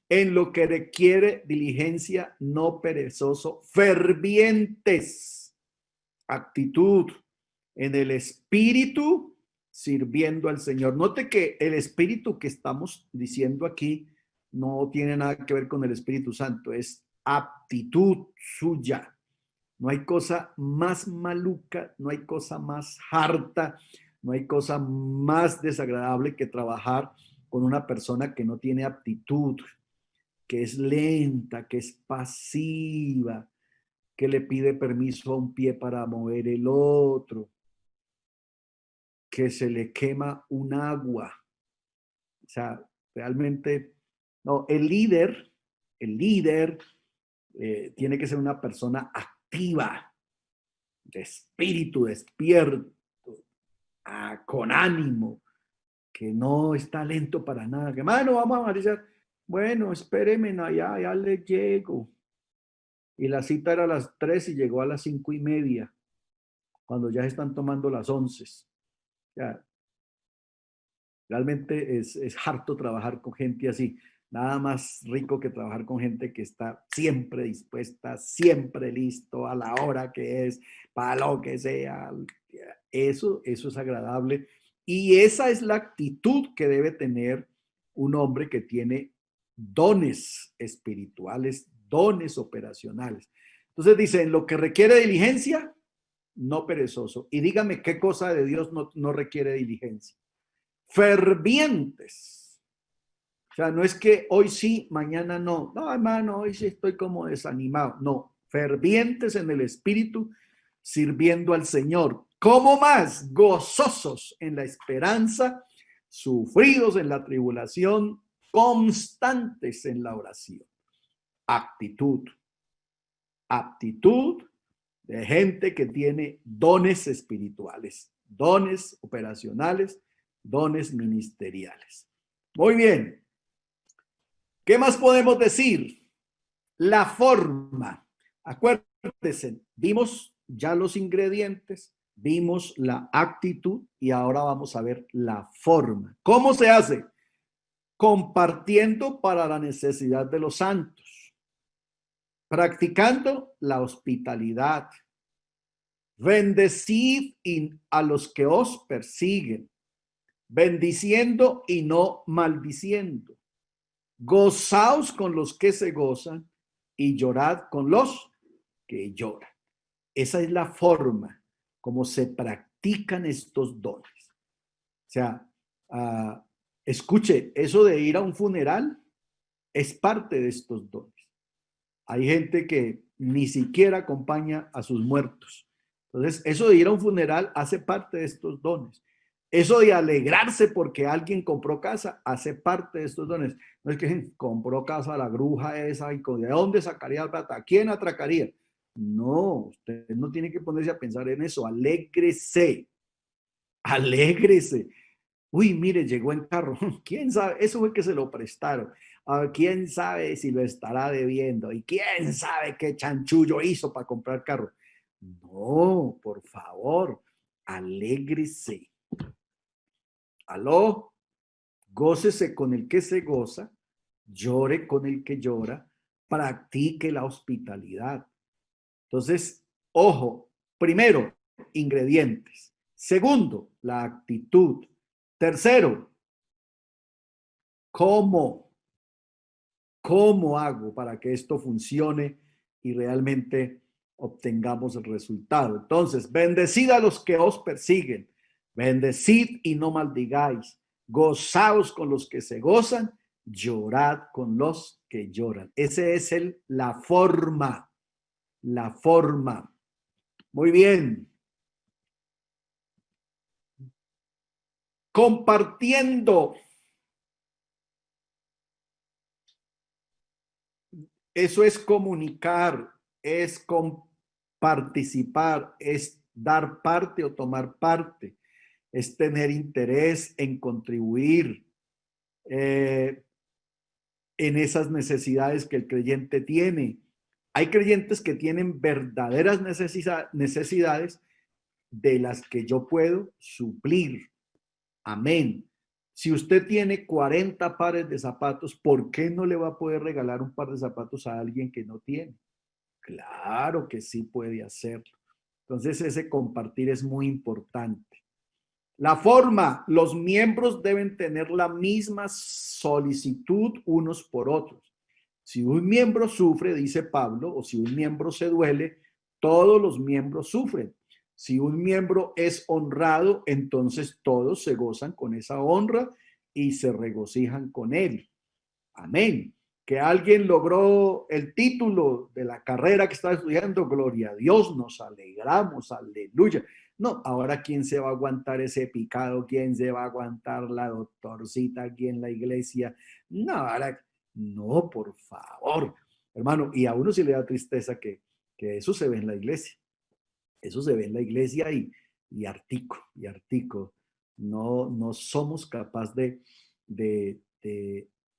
En lo que requiere diligencia, no perezoso, fervientes. Actitud. En el espíritu, sirviendo al Señor. Note que el espíritu que estamos diciendo aquí no tiene nada que ver con el Espíritu Santo, es aptitud suya. No hay cosa más maluca, no hay cosa más harta, no hay cosa más desagradable que trabajar con una persona que no tiene aptitud, que es lenta, que es pasiva, que le pide permiso a un pie para mover el otro, que se le quema un agua. O sea, realmente, no, el líder tiene que ser una persona activa, de espíritu despierto, con ánimo, que no está lento para nada. Que, mano, vamos a analizar. Bueno, espéreme, ya le llego. Y la cita era a las 3 y llegó a las 5:30, cuando ya están tomando las 11. Ya, realmente es harto trabajar con gente así. Nada más rico que trabajar con gente que está siempre dispuesta, siempre listo, a la hora que es, para lo que sea. Eso es agradable. Y esa es la actitud que debe tener un hombre que tiene dones espirituales, dones operacionales. Entonces dice, en lo que requiere diligencia, no perezoso. Y dígame qué cosa de Dios no requiere diligencia. Fervientes. O sea, no es que hoy sí, mañana no. No, hermano, hoy sí estoy como desanimado. No, fervientes en el espíritu, sirviendo al Señor. ¿Cómo más? Gozosos en la esperanza, sufridos en la tribulación, constantes en la oración. Actitud. Aptitud de gente que tiene dones espirituales, dones operacionales, dones ministeriales. Muy bien. ¿Qué más podemos decir? La forma. Acuérdense, vimos ya los ingredientes, vimos la actitud y ahora vamos a ver la forma. ¿Cómo se hace? Compartiendo para la necesidad de los santos, practicando la hospitalidad, bendecid a los que os persiguen, bendiciendo y no maldiciendo. Gozaos con los que se gozan y llorad con los que lloran. Esa es la forma como se practican estos dones. O sea, escuche, eso de ir a un funeral es parte de estos dones. Hay gente que ni siquiera acompaña a sus muertos. Entonces, eso de ir a un funeral hace parte de estos dones. Eso de alegrarse porque alguien compró casa hace parte de estos dones. No es que compró casa la bruja esa y ¿de dónde sacaría la plata? ¿A quién atracaría? No, usted no tiene que ponerse a pensar en eso. Alégrese. Alégrese. Uy, mire, llegó en carro. ¿Quién sabe? Eso fue que se lo prestaron. ¿Quién sabe si lo estará debiendo? ¿Y quién sabe qué chanchullo hizo para comprar carro? No, por favor, alégrese. Aló, gócese con el que se goza, llore con el que llora, practique la hospitalidad. Entonces, ojo, primero, ingredientes. Segundo, la actitud. Tercero, ¿cómo ¿Cómo hago para que esto funcione y realmente obtengamos el resultado? Entonces, bendecid a los que os persiguen, bendecid y no maldigáis, gozaos con los que se gozan, llorad con los que lloran. Ese es la forma, la forma. Muy bien. Compartiendo. Eso es comunicar, es participar, es dar parte o tomar parte, es tener interés en contribuir en esas necesidades que el creyente tiene. Hay creyentes que tienen verdaderas necesidades de las que yo puedo suplir. Amén. Si usted tiene 40 pares de zapatos, ¿por qué no le va a poder regalar un par de zapatos a alguien que no tiene? Claro que sí puede hacerlo. Entonces ese compartir es muy importante. La forma, los miembros deben tener la misma solicitud unos por otros. Si un miembro sufre, dice Pablo, o si un miembro se duele, todos los miembros sufren. Si un miembro es honrado, entonces todos se gozan con esa honra y se regocijan con él. Amén. Que alguien logró el título de la carrera que estaba estudiando, gloria a Dios, nos alegramos, aleluya. No, ahora ¿quién se va a aguantar ese picado? ¿Quién se va a aguantar la doctorcita aquí en la iglesia? No, ahora, no, por favor, hermano. Y a uno sí le da tristeza que eso se ve en la iglesia. Eso se ve en la iglesia y artico. No somos capaces de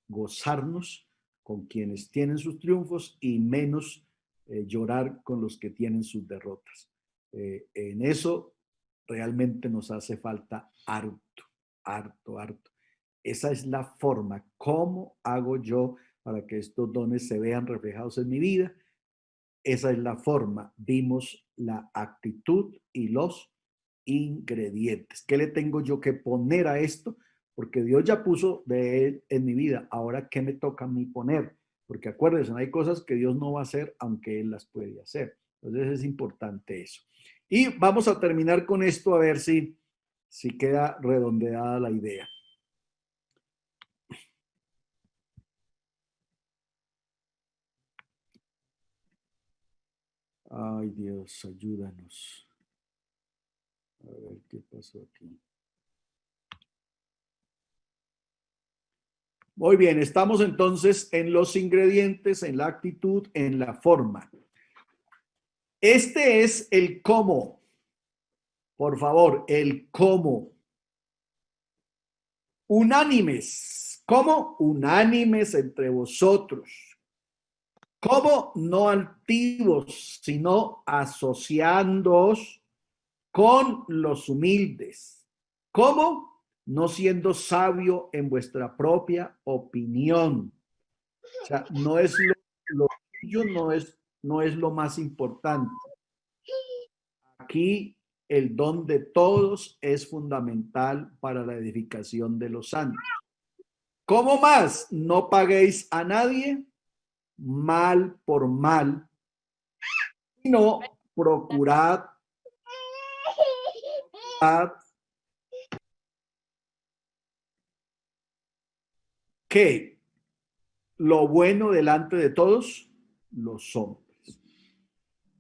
gozarnos con quienes tienen sus triunfos y menos llorar con los que tienen sus derrotas. En eso realmente nos hace falta harto. Esa es la forma. ¿Cómo hago yo para que estos dones se vean reflejados en mi vida? Esa es la forma. Vimos la actitud y los ingredientes. ¿Qué le tengo yo que poner a esto? Porque Dios ya puso de él en mi vida. Ahora, ¿qué me toca a mí poner? Porque acuérdense, hay cosas que Dios no va a hacer, aunque Él las puede hacer. Entonces es importante eso. Y vamos a terminar con esto a ver si queda redondeada la idea. Ay, Dios, ayúdanos. A ver qué pasó aquí. Muy bien, estamos entonces en los ingredientes, en la actitud, en la forma. Este es el cómo. Por favor, el cómo. Unánimes. ¿Cómo? Unánimes entre vosotros. ¿Cómo? No altivos, sino asociándoos con los humildes. ¿Cómo? No siendo sabio en vuestra propia opinión. O sea, no es lo tuyo, no es lo más importante. Aquí el don de todos es fundamental para la edificación de los santos. ¿Cómo más? No paguéis a nadie mal por mal, sino procurad que lo bueno delante de todos los hombres.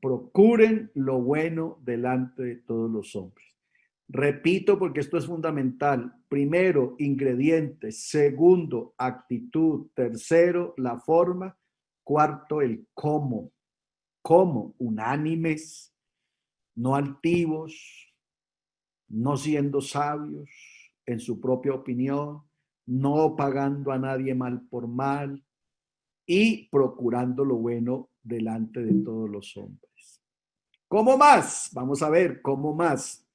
Procuren lo bueno delante de todos los hombres. Repito, porque esto es fundamental. Primero, ingredientes. Segundo, actitud. Tercero, la forma. Cuarto, el cómo. ¿Cómo? Unánimes, no altivos, no siendo sabios en su propia opinión, no pagando a nadie mal por mal y procurando lo bueno delante de todos los hombres. ¿Cómo más? Vamos a ver, ¿cómo más?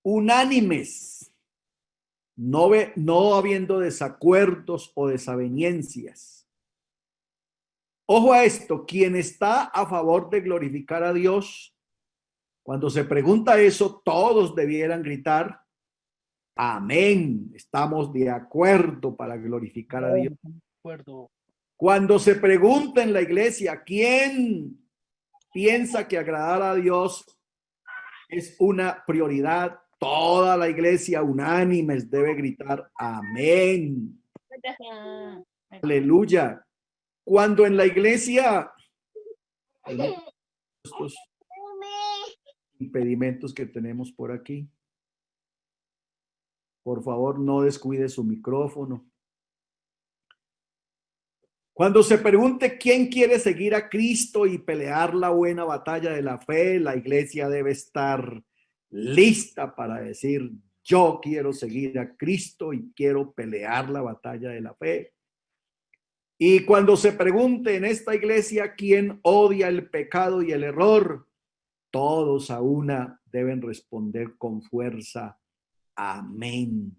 Unánimes, no habiendo desacuerdos o desavenencias. Ojo a esto, quien está a favor de glorificar a Dios, cuando se pregunta eso, todos debieran gritar, amén, estamos de acuerdo para glorificar a Dios. Cuando se pregunta en la iglesia, ¿quién piensa que agradar a Dios es una prioridad? Toda la iglesia unánimes debe gritar amén. Aleluya. Cuando en la iglesia, estos impedimentos que tenemos por aquí, por favor no descuide su micrófono. Cuando se pregunte quién quiere seguir a Cristo y pelear la buena batalla de la fe, la iglesia debe estar lista para decir: yo quiero seguir a Cristo y quiero pelear la batalla de la fe. Y cuando se pregunte en esta iglesia quién odia el pecado y el error, todos a una deben responder con fuerza: amén.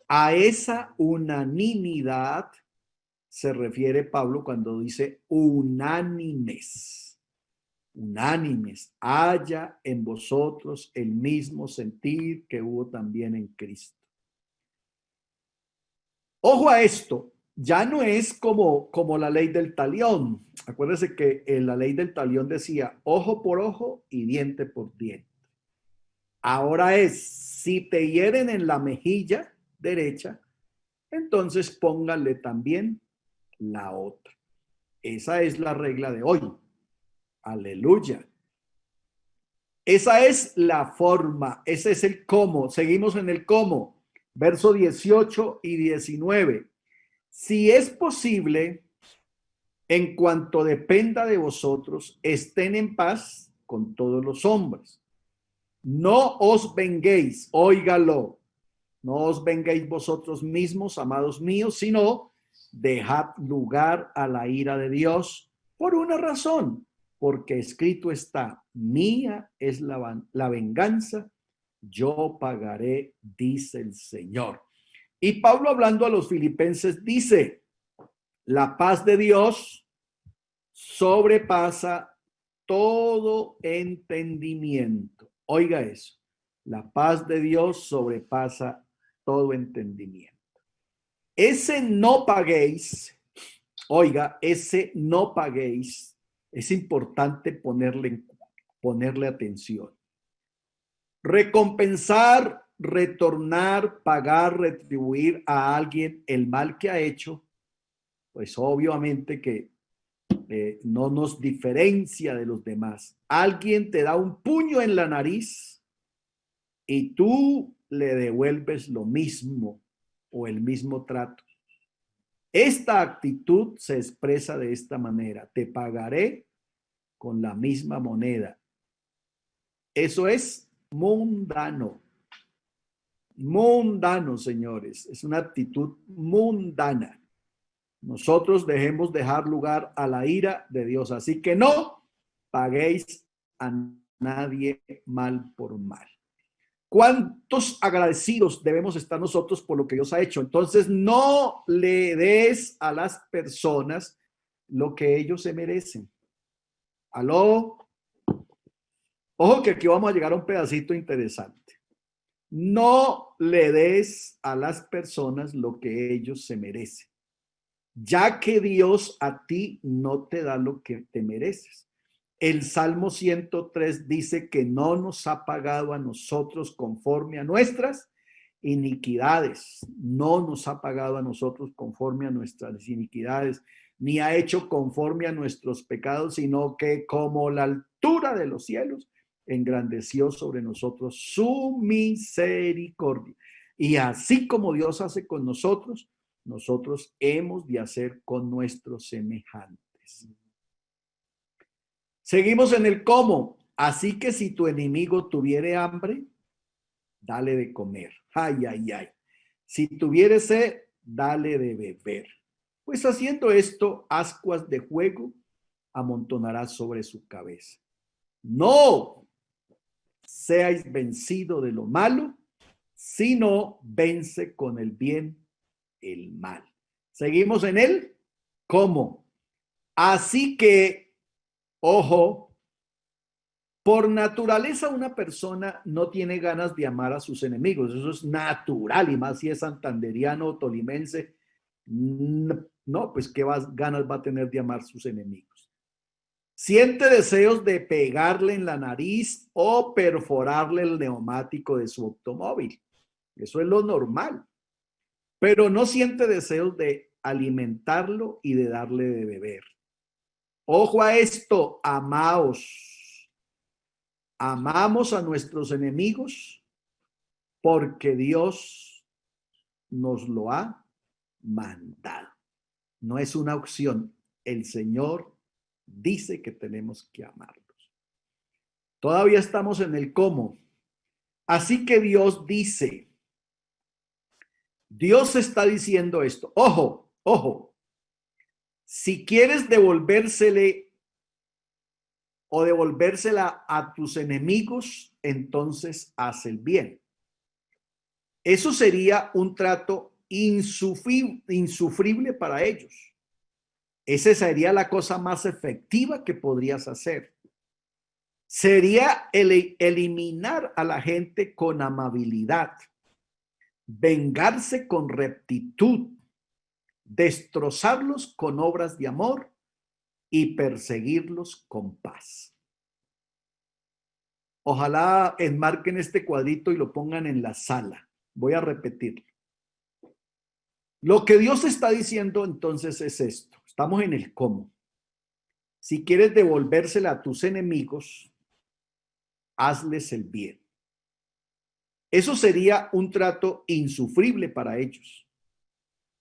A esa unanimidad se refiere Pablo cuando dice unánimes. Unánimes, haya en vosotros el mismo sentir que hubo también en Cristo. Ojo a esto, ya no es como la ley del talión. Acuérdense que en la ley del talión decía ojo por ojo y diente por diente. Ahora es, si te hieren en la mejilla derecha, entonces póngale también la otra. Esa es la regla de hoy. Aleluya. Esa es la forma, ese es el cómo. Seguimos en el cómo. Verso 18 y 19. Si es posible, en cuanto dependa de vosotros, estén en paz con todos los hombres. No os venguéis, óigalo, no os venguéis vosotros mismos, amados míos, sino dejad lugar a la ira de Dios por una razón, porque escrito está: mía es la venganza, yo pagaré, dice el Señor. Y Pablo, hablando a los filipenses, dice: la paz de Dios sobrepasa todo entendimiento. Oiga eso, la paz de Dios sobrepasa todo entendimiento. Ese no paguéis, oiga, ese no paguéis, es importante ponerle atención. Recompensar, retornar, pagar, retribuir a alguien el mal que ha hecho, pues obviamente que no nos diferencia de los demás. Alguien te da un puño en la nariz y tú le devuelves lo mismo o el mismo trato. Esta actitud se expresa de esta manera: te pagaré con la misma moneda. Eso es mundano. Mundano, señores. Es una actitud mundana. Nosotros debemos dejar lugar a la ira de Dios. Así que no paguéis a nadie mal por mal. ¿Cuántos agradecidos debemos estar nosotros por lo que Dios ha hecho? Entonces, no le des a las personas lo que ellos se merecen. ¿Aló? Ojo que aquí vamos a llegar a un pedacito interesante. No le des a las personas lo que ellos se merecen, ya que Dios a ti no te da lo que te mereces. El Salmo 103 dice que no nos ha pagado a nosotros conforme a nuestras iniquidades. No nos ha pagado a nosotros conforme a nuestras iniquidades, ni ha hecho conforme a nuestros pecados, sino que como la altura de los cielos, engrandeció sobre nosotros su misericordia. Y así como Dios hace con nosotros, nosotros hemos de hacer con nuestros semejantes. Seguimos en el cómo. Así que si tu enemigo tuviere hambre, dale de comer. Ay, ay, ay. Si tuviere sed, dale de beber. Pues haciendo esto, ascuas de fuego amontonarás sobre su cabeza. No seáis vencido de lo malo, sino vence con el bien el mal. Seguimos en el cómo. Así que, ojo, por naturaleza una persona no tiene ganas de amar a sus enemigos. Eso es natural, y más si es santanderiano o tolimense. no, pues qué ganas va a tener de amar sus enemigos. Siente deseos de pegarle en la nariz o perforarle el neumático de su automóvil. Eso es lo normal. Pero no siente deseos de alimentarlo y de darle de beber. Ojo a esto, amaos. Amamos a nuestros enemigos porque Dios nos lo ha mandado. No es una opción. El Señor dice que tenemos que amarlos. Todavía estamos en el cómo. Así que Dios dice, Dios está diciendo esto. Ojo, ojo. Si quieres devolvérsele o devolvérsela a tus enemigos, entonces haz el bien. Eso sería un trato insufrible para ellos. Esa sería la cosa más efectiva que podrías hacer. Sería eliminar a la gente con amabilidad, vengarse con rectitud, destrozarlos con obras de amor y perseguirlos con paz. Ojalá enmarquen este cuadrito y lo pongan en la sala. Voy a repetirlo. Lo que Dios está diciendo entonces es esto. Estamos en el cómo. Si quieres devolvérsela a tus enemigos, hazles el bien. Eso sería un trato insufrible para ellos.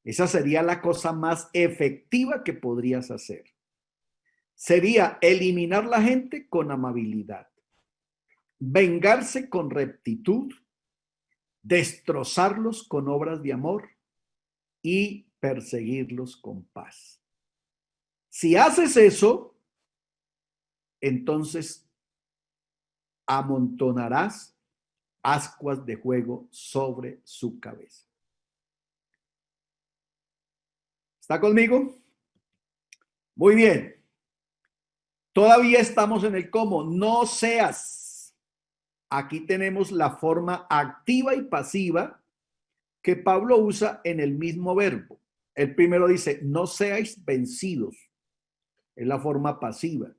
Esa sería la cosa más efectiva que podrías hacer. Sería eliminar la gente con amabilidad, vengarse con rectitud, destrozarlos con obras de amor y perseguirlos con paz. Si haces eso, entonces amontonarás ascuas de fuego sobre su cabeza. ¿Está conmigo? Muy bien. Todavía estamos en el cómo. No seas. Aquí tenemos la forma activa y pasiva que Pablo usa en el mismo verbo. El primero dice, no seáis vencidos. Es la forma pasiva.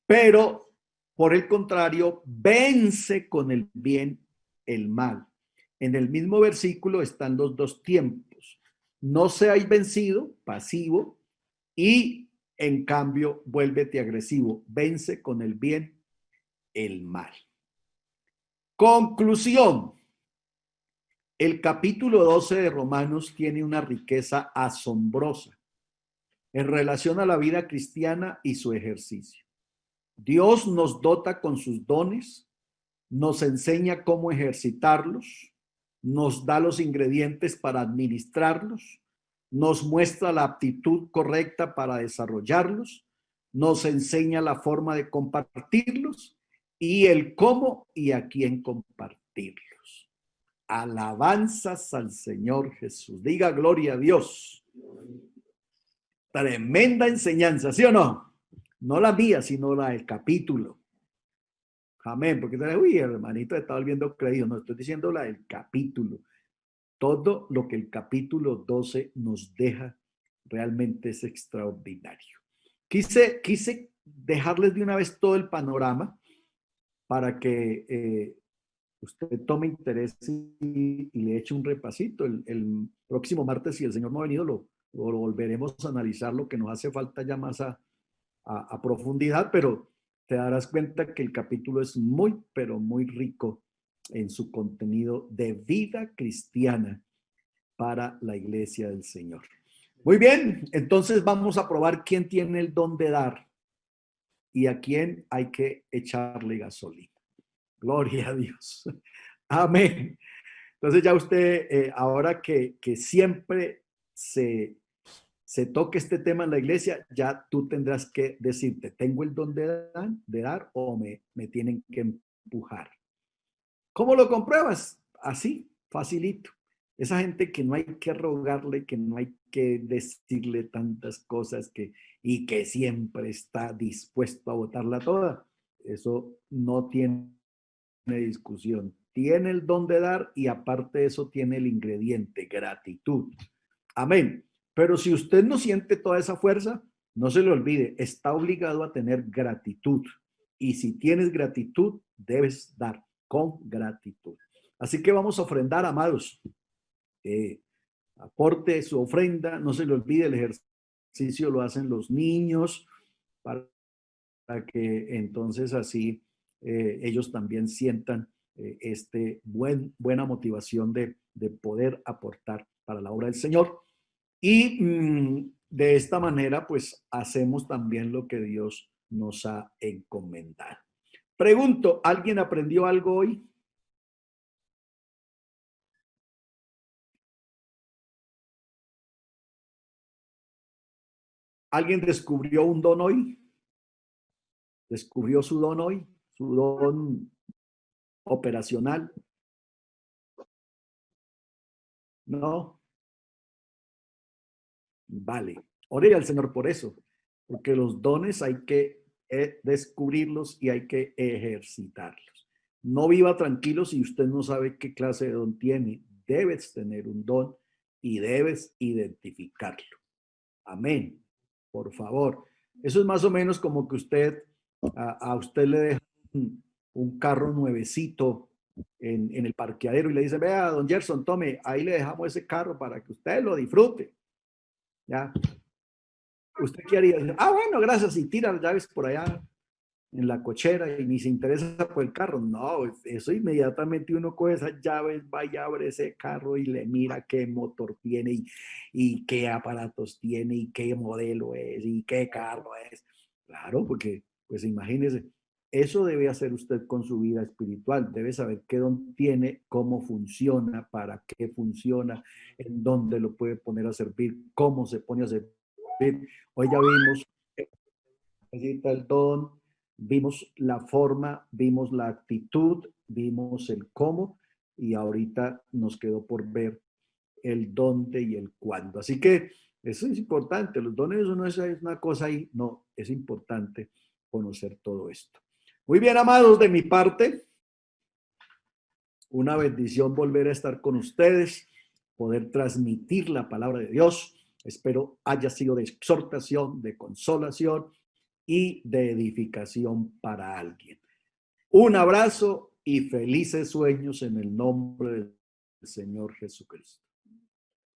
Pero, por el contrario, vence con el bien el mal. En el mismo versículo están los dos tiempos. No seáis vencido, pasivo, y en cambio, vuélvete agresivo. Vence con el bien el mal. Conclusión. El capítulo 12 de Romanos tiene una riqueza asombrosa en relación a la vida cristiana y su ejercicio. Dios nos dota con sus dones, nos enseña cómo ejercitarlos, nos da los ingredientes para administrarlos, nos muestra la aptitud correcta para desarrollarlos, nos enseña la forma de compartirlos y el cómo y a quién compartirlos. Alabanzas al Señor Jesús. Diga gloria a Dios. Tremenda enseñanza, ¿sí o no? No la mía, sino la del capítulo. Amén, porque uy, hermanito, está volviendo creído. No, estoy diciendo la del capítulo. Todo lo que el capítulo 12 nos deja realmente es extraordinario. Quise dejarles de una vez todo el panorama para que usted tome interés y le eche un repasito. El próximo martes, si el Señor no ha venido, lo volveremos a analizar, lo que nos hace falta ya más a profundidad, pero te darás cuenta que el capítulo es muy, pero muy rico en su contenido de vida cristiana para la iglesia del Señor. Muy bien, entonces vamos a probar quién tiene el don de dar y a quién hay que echarle gasolina. Gloria a Dios. Amén. Entonces ya usted, ahora que siempre se toque este tema en la iglesia, ya tú tendrás que decirte, ¿tengo el don de dar o me tienen que empujar? ¿Cómo lo compruebas? Así, facilito. Esa gente que no hay que rogarle, que no hay que decirle tantas cosas y que siempre está dispuesto a botarla toda. Eso no tiene discusión. Tiene el don de dar y aparte de eso tiene el ingrediente, gratitud. Amén. Pero si usted no siente toda esa fuerza, no se le olvide, está obligado a tener gratitud. Y si tienes gratitud, debes dar con gratitud. Así que vamos a ofrendar, amados. Aporte su ofrenda, no se le olvide, el ejercicio lo hacen los niños para que entonces así ellos también sientan buena motivación de poder aportar para la obra del Señor. Y de esta manera, pues hacemos también lo que Dios nos ha encomendado. Pregunto, ¿alguien aprendió algo hoy? ¿Alguien descubrió un don hoy? ¿Descubrió su don hoy? ¿Su don operacional? ¿No? Vale. Ore al Señor por eso, porque los dones hay que descubrirlos y hay que ejercitarlos. No viva tranquilo si usted no sabe qué clase de don tiene. Debes tener un don y debes identificarlo. Amén. Por favor. Eso es más o menos como que a usted le deja un carro nuevecito en el parqueadero y le dice, vea, don Gerson, tome, ahí le dejamos ese carro para que usted lo disfrute. ¿Ya? ¿Usted qué haría? Bueno, gracias, y tira las llaves por allá en la cochera y ni se interesa por el carro. No, eso inmediatamente uno coge esas llaves, va y abre ese carro y le mira qué motor tiene y qué aparatos tiene y qué modelo es y qué carro es. Claro, porque pues imagínese, eso debe hacer usted con su vida espiritual. Debe saber qué don tiene, cómo funciona, para qué funciona, en dónde lo puede poner a servir, cómo se pone a servir. Hoy ya vimos el don, vimos la forma, vimos la actitud, vimos el cómo y ahorita nos quedó por ver el dónde y el cuándo. Así que eso es importante. Los dones no es una cosa ahí, no, es importante conocer todo esto. Muy bien, amados, de mi parte, una bendición volver a estar con ustedes, poder transmitir la palabra de Dios. Espero haya sido de exhortación, de consolación y de edificación para alguien. Un abrazo y felices sueños en el nombre del Señor Jesucristo.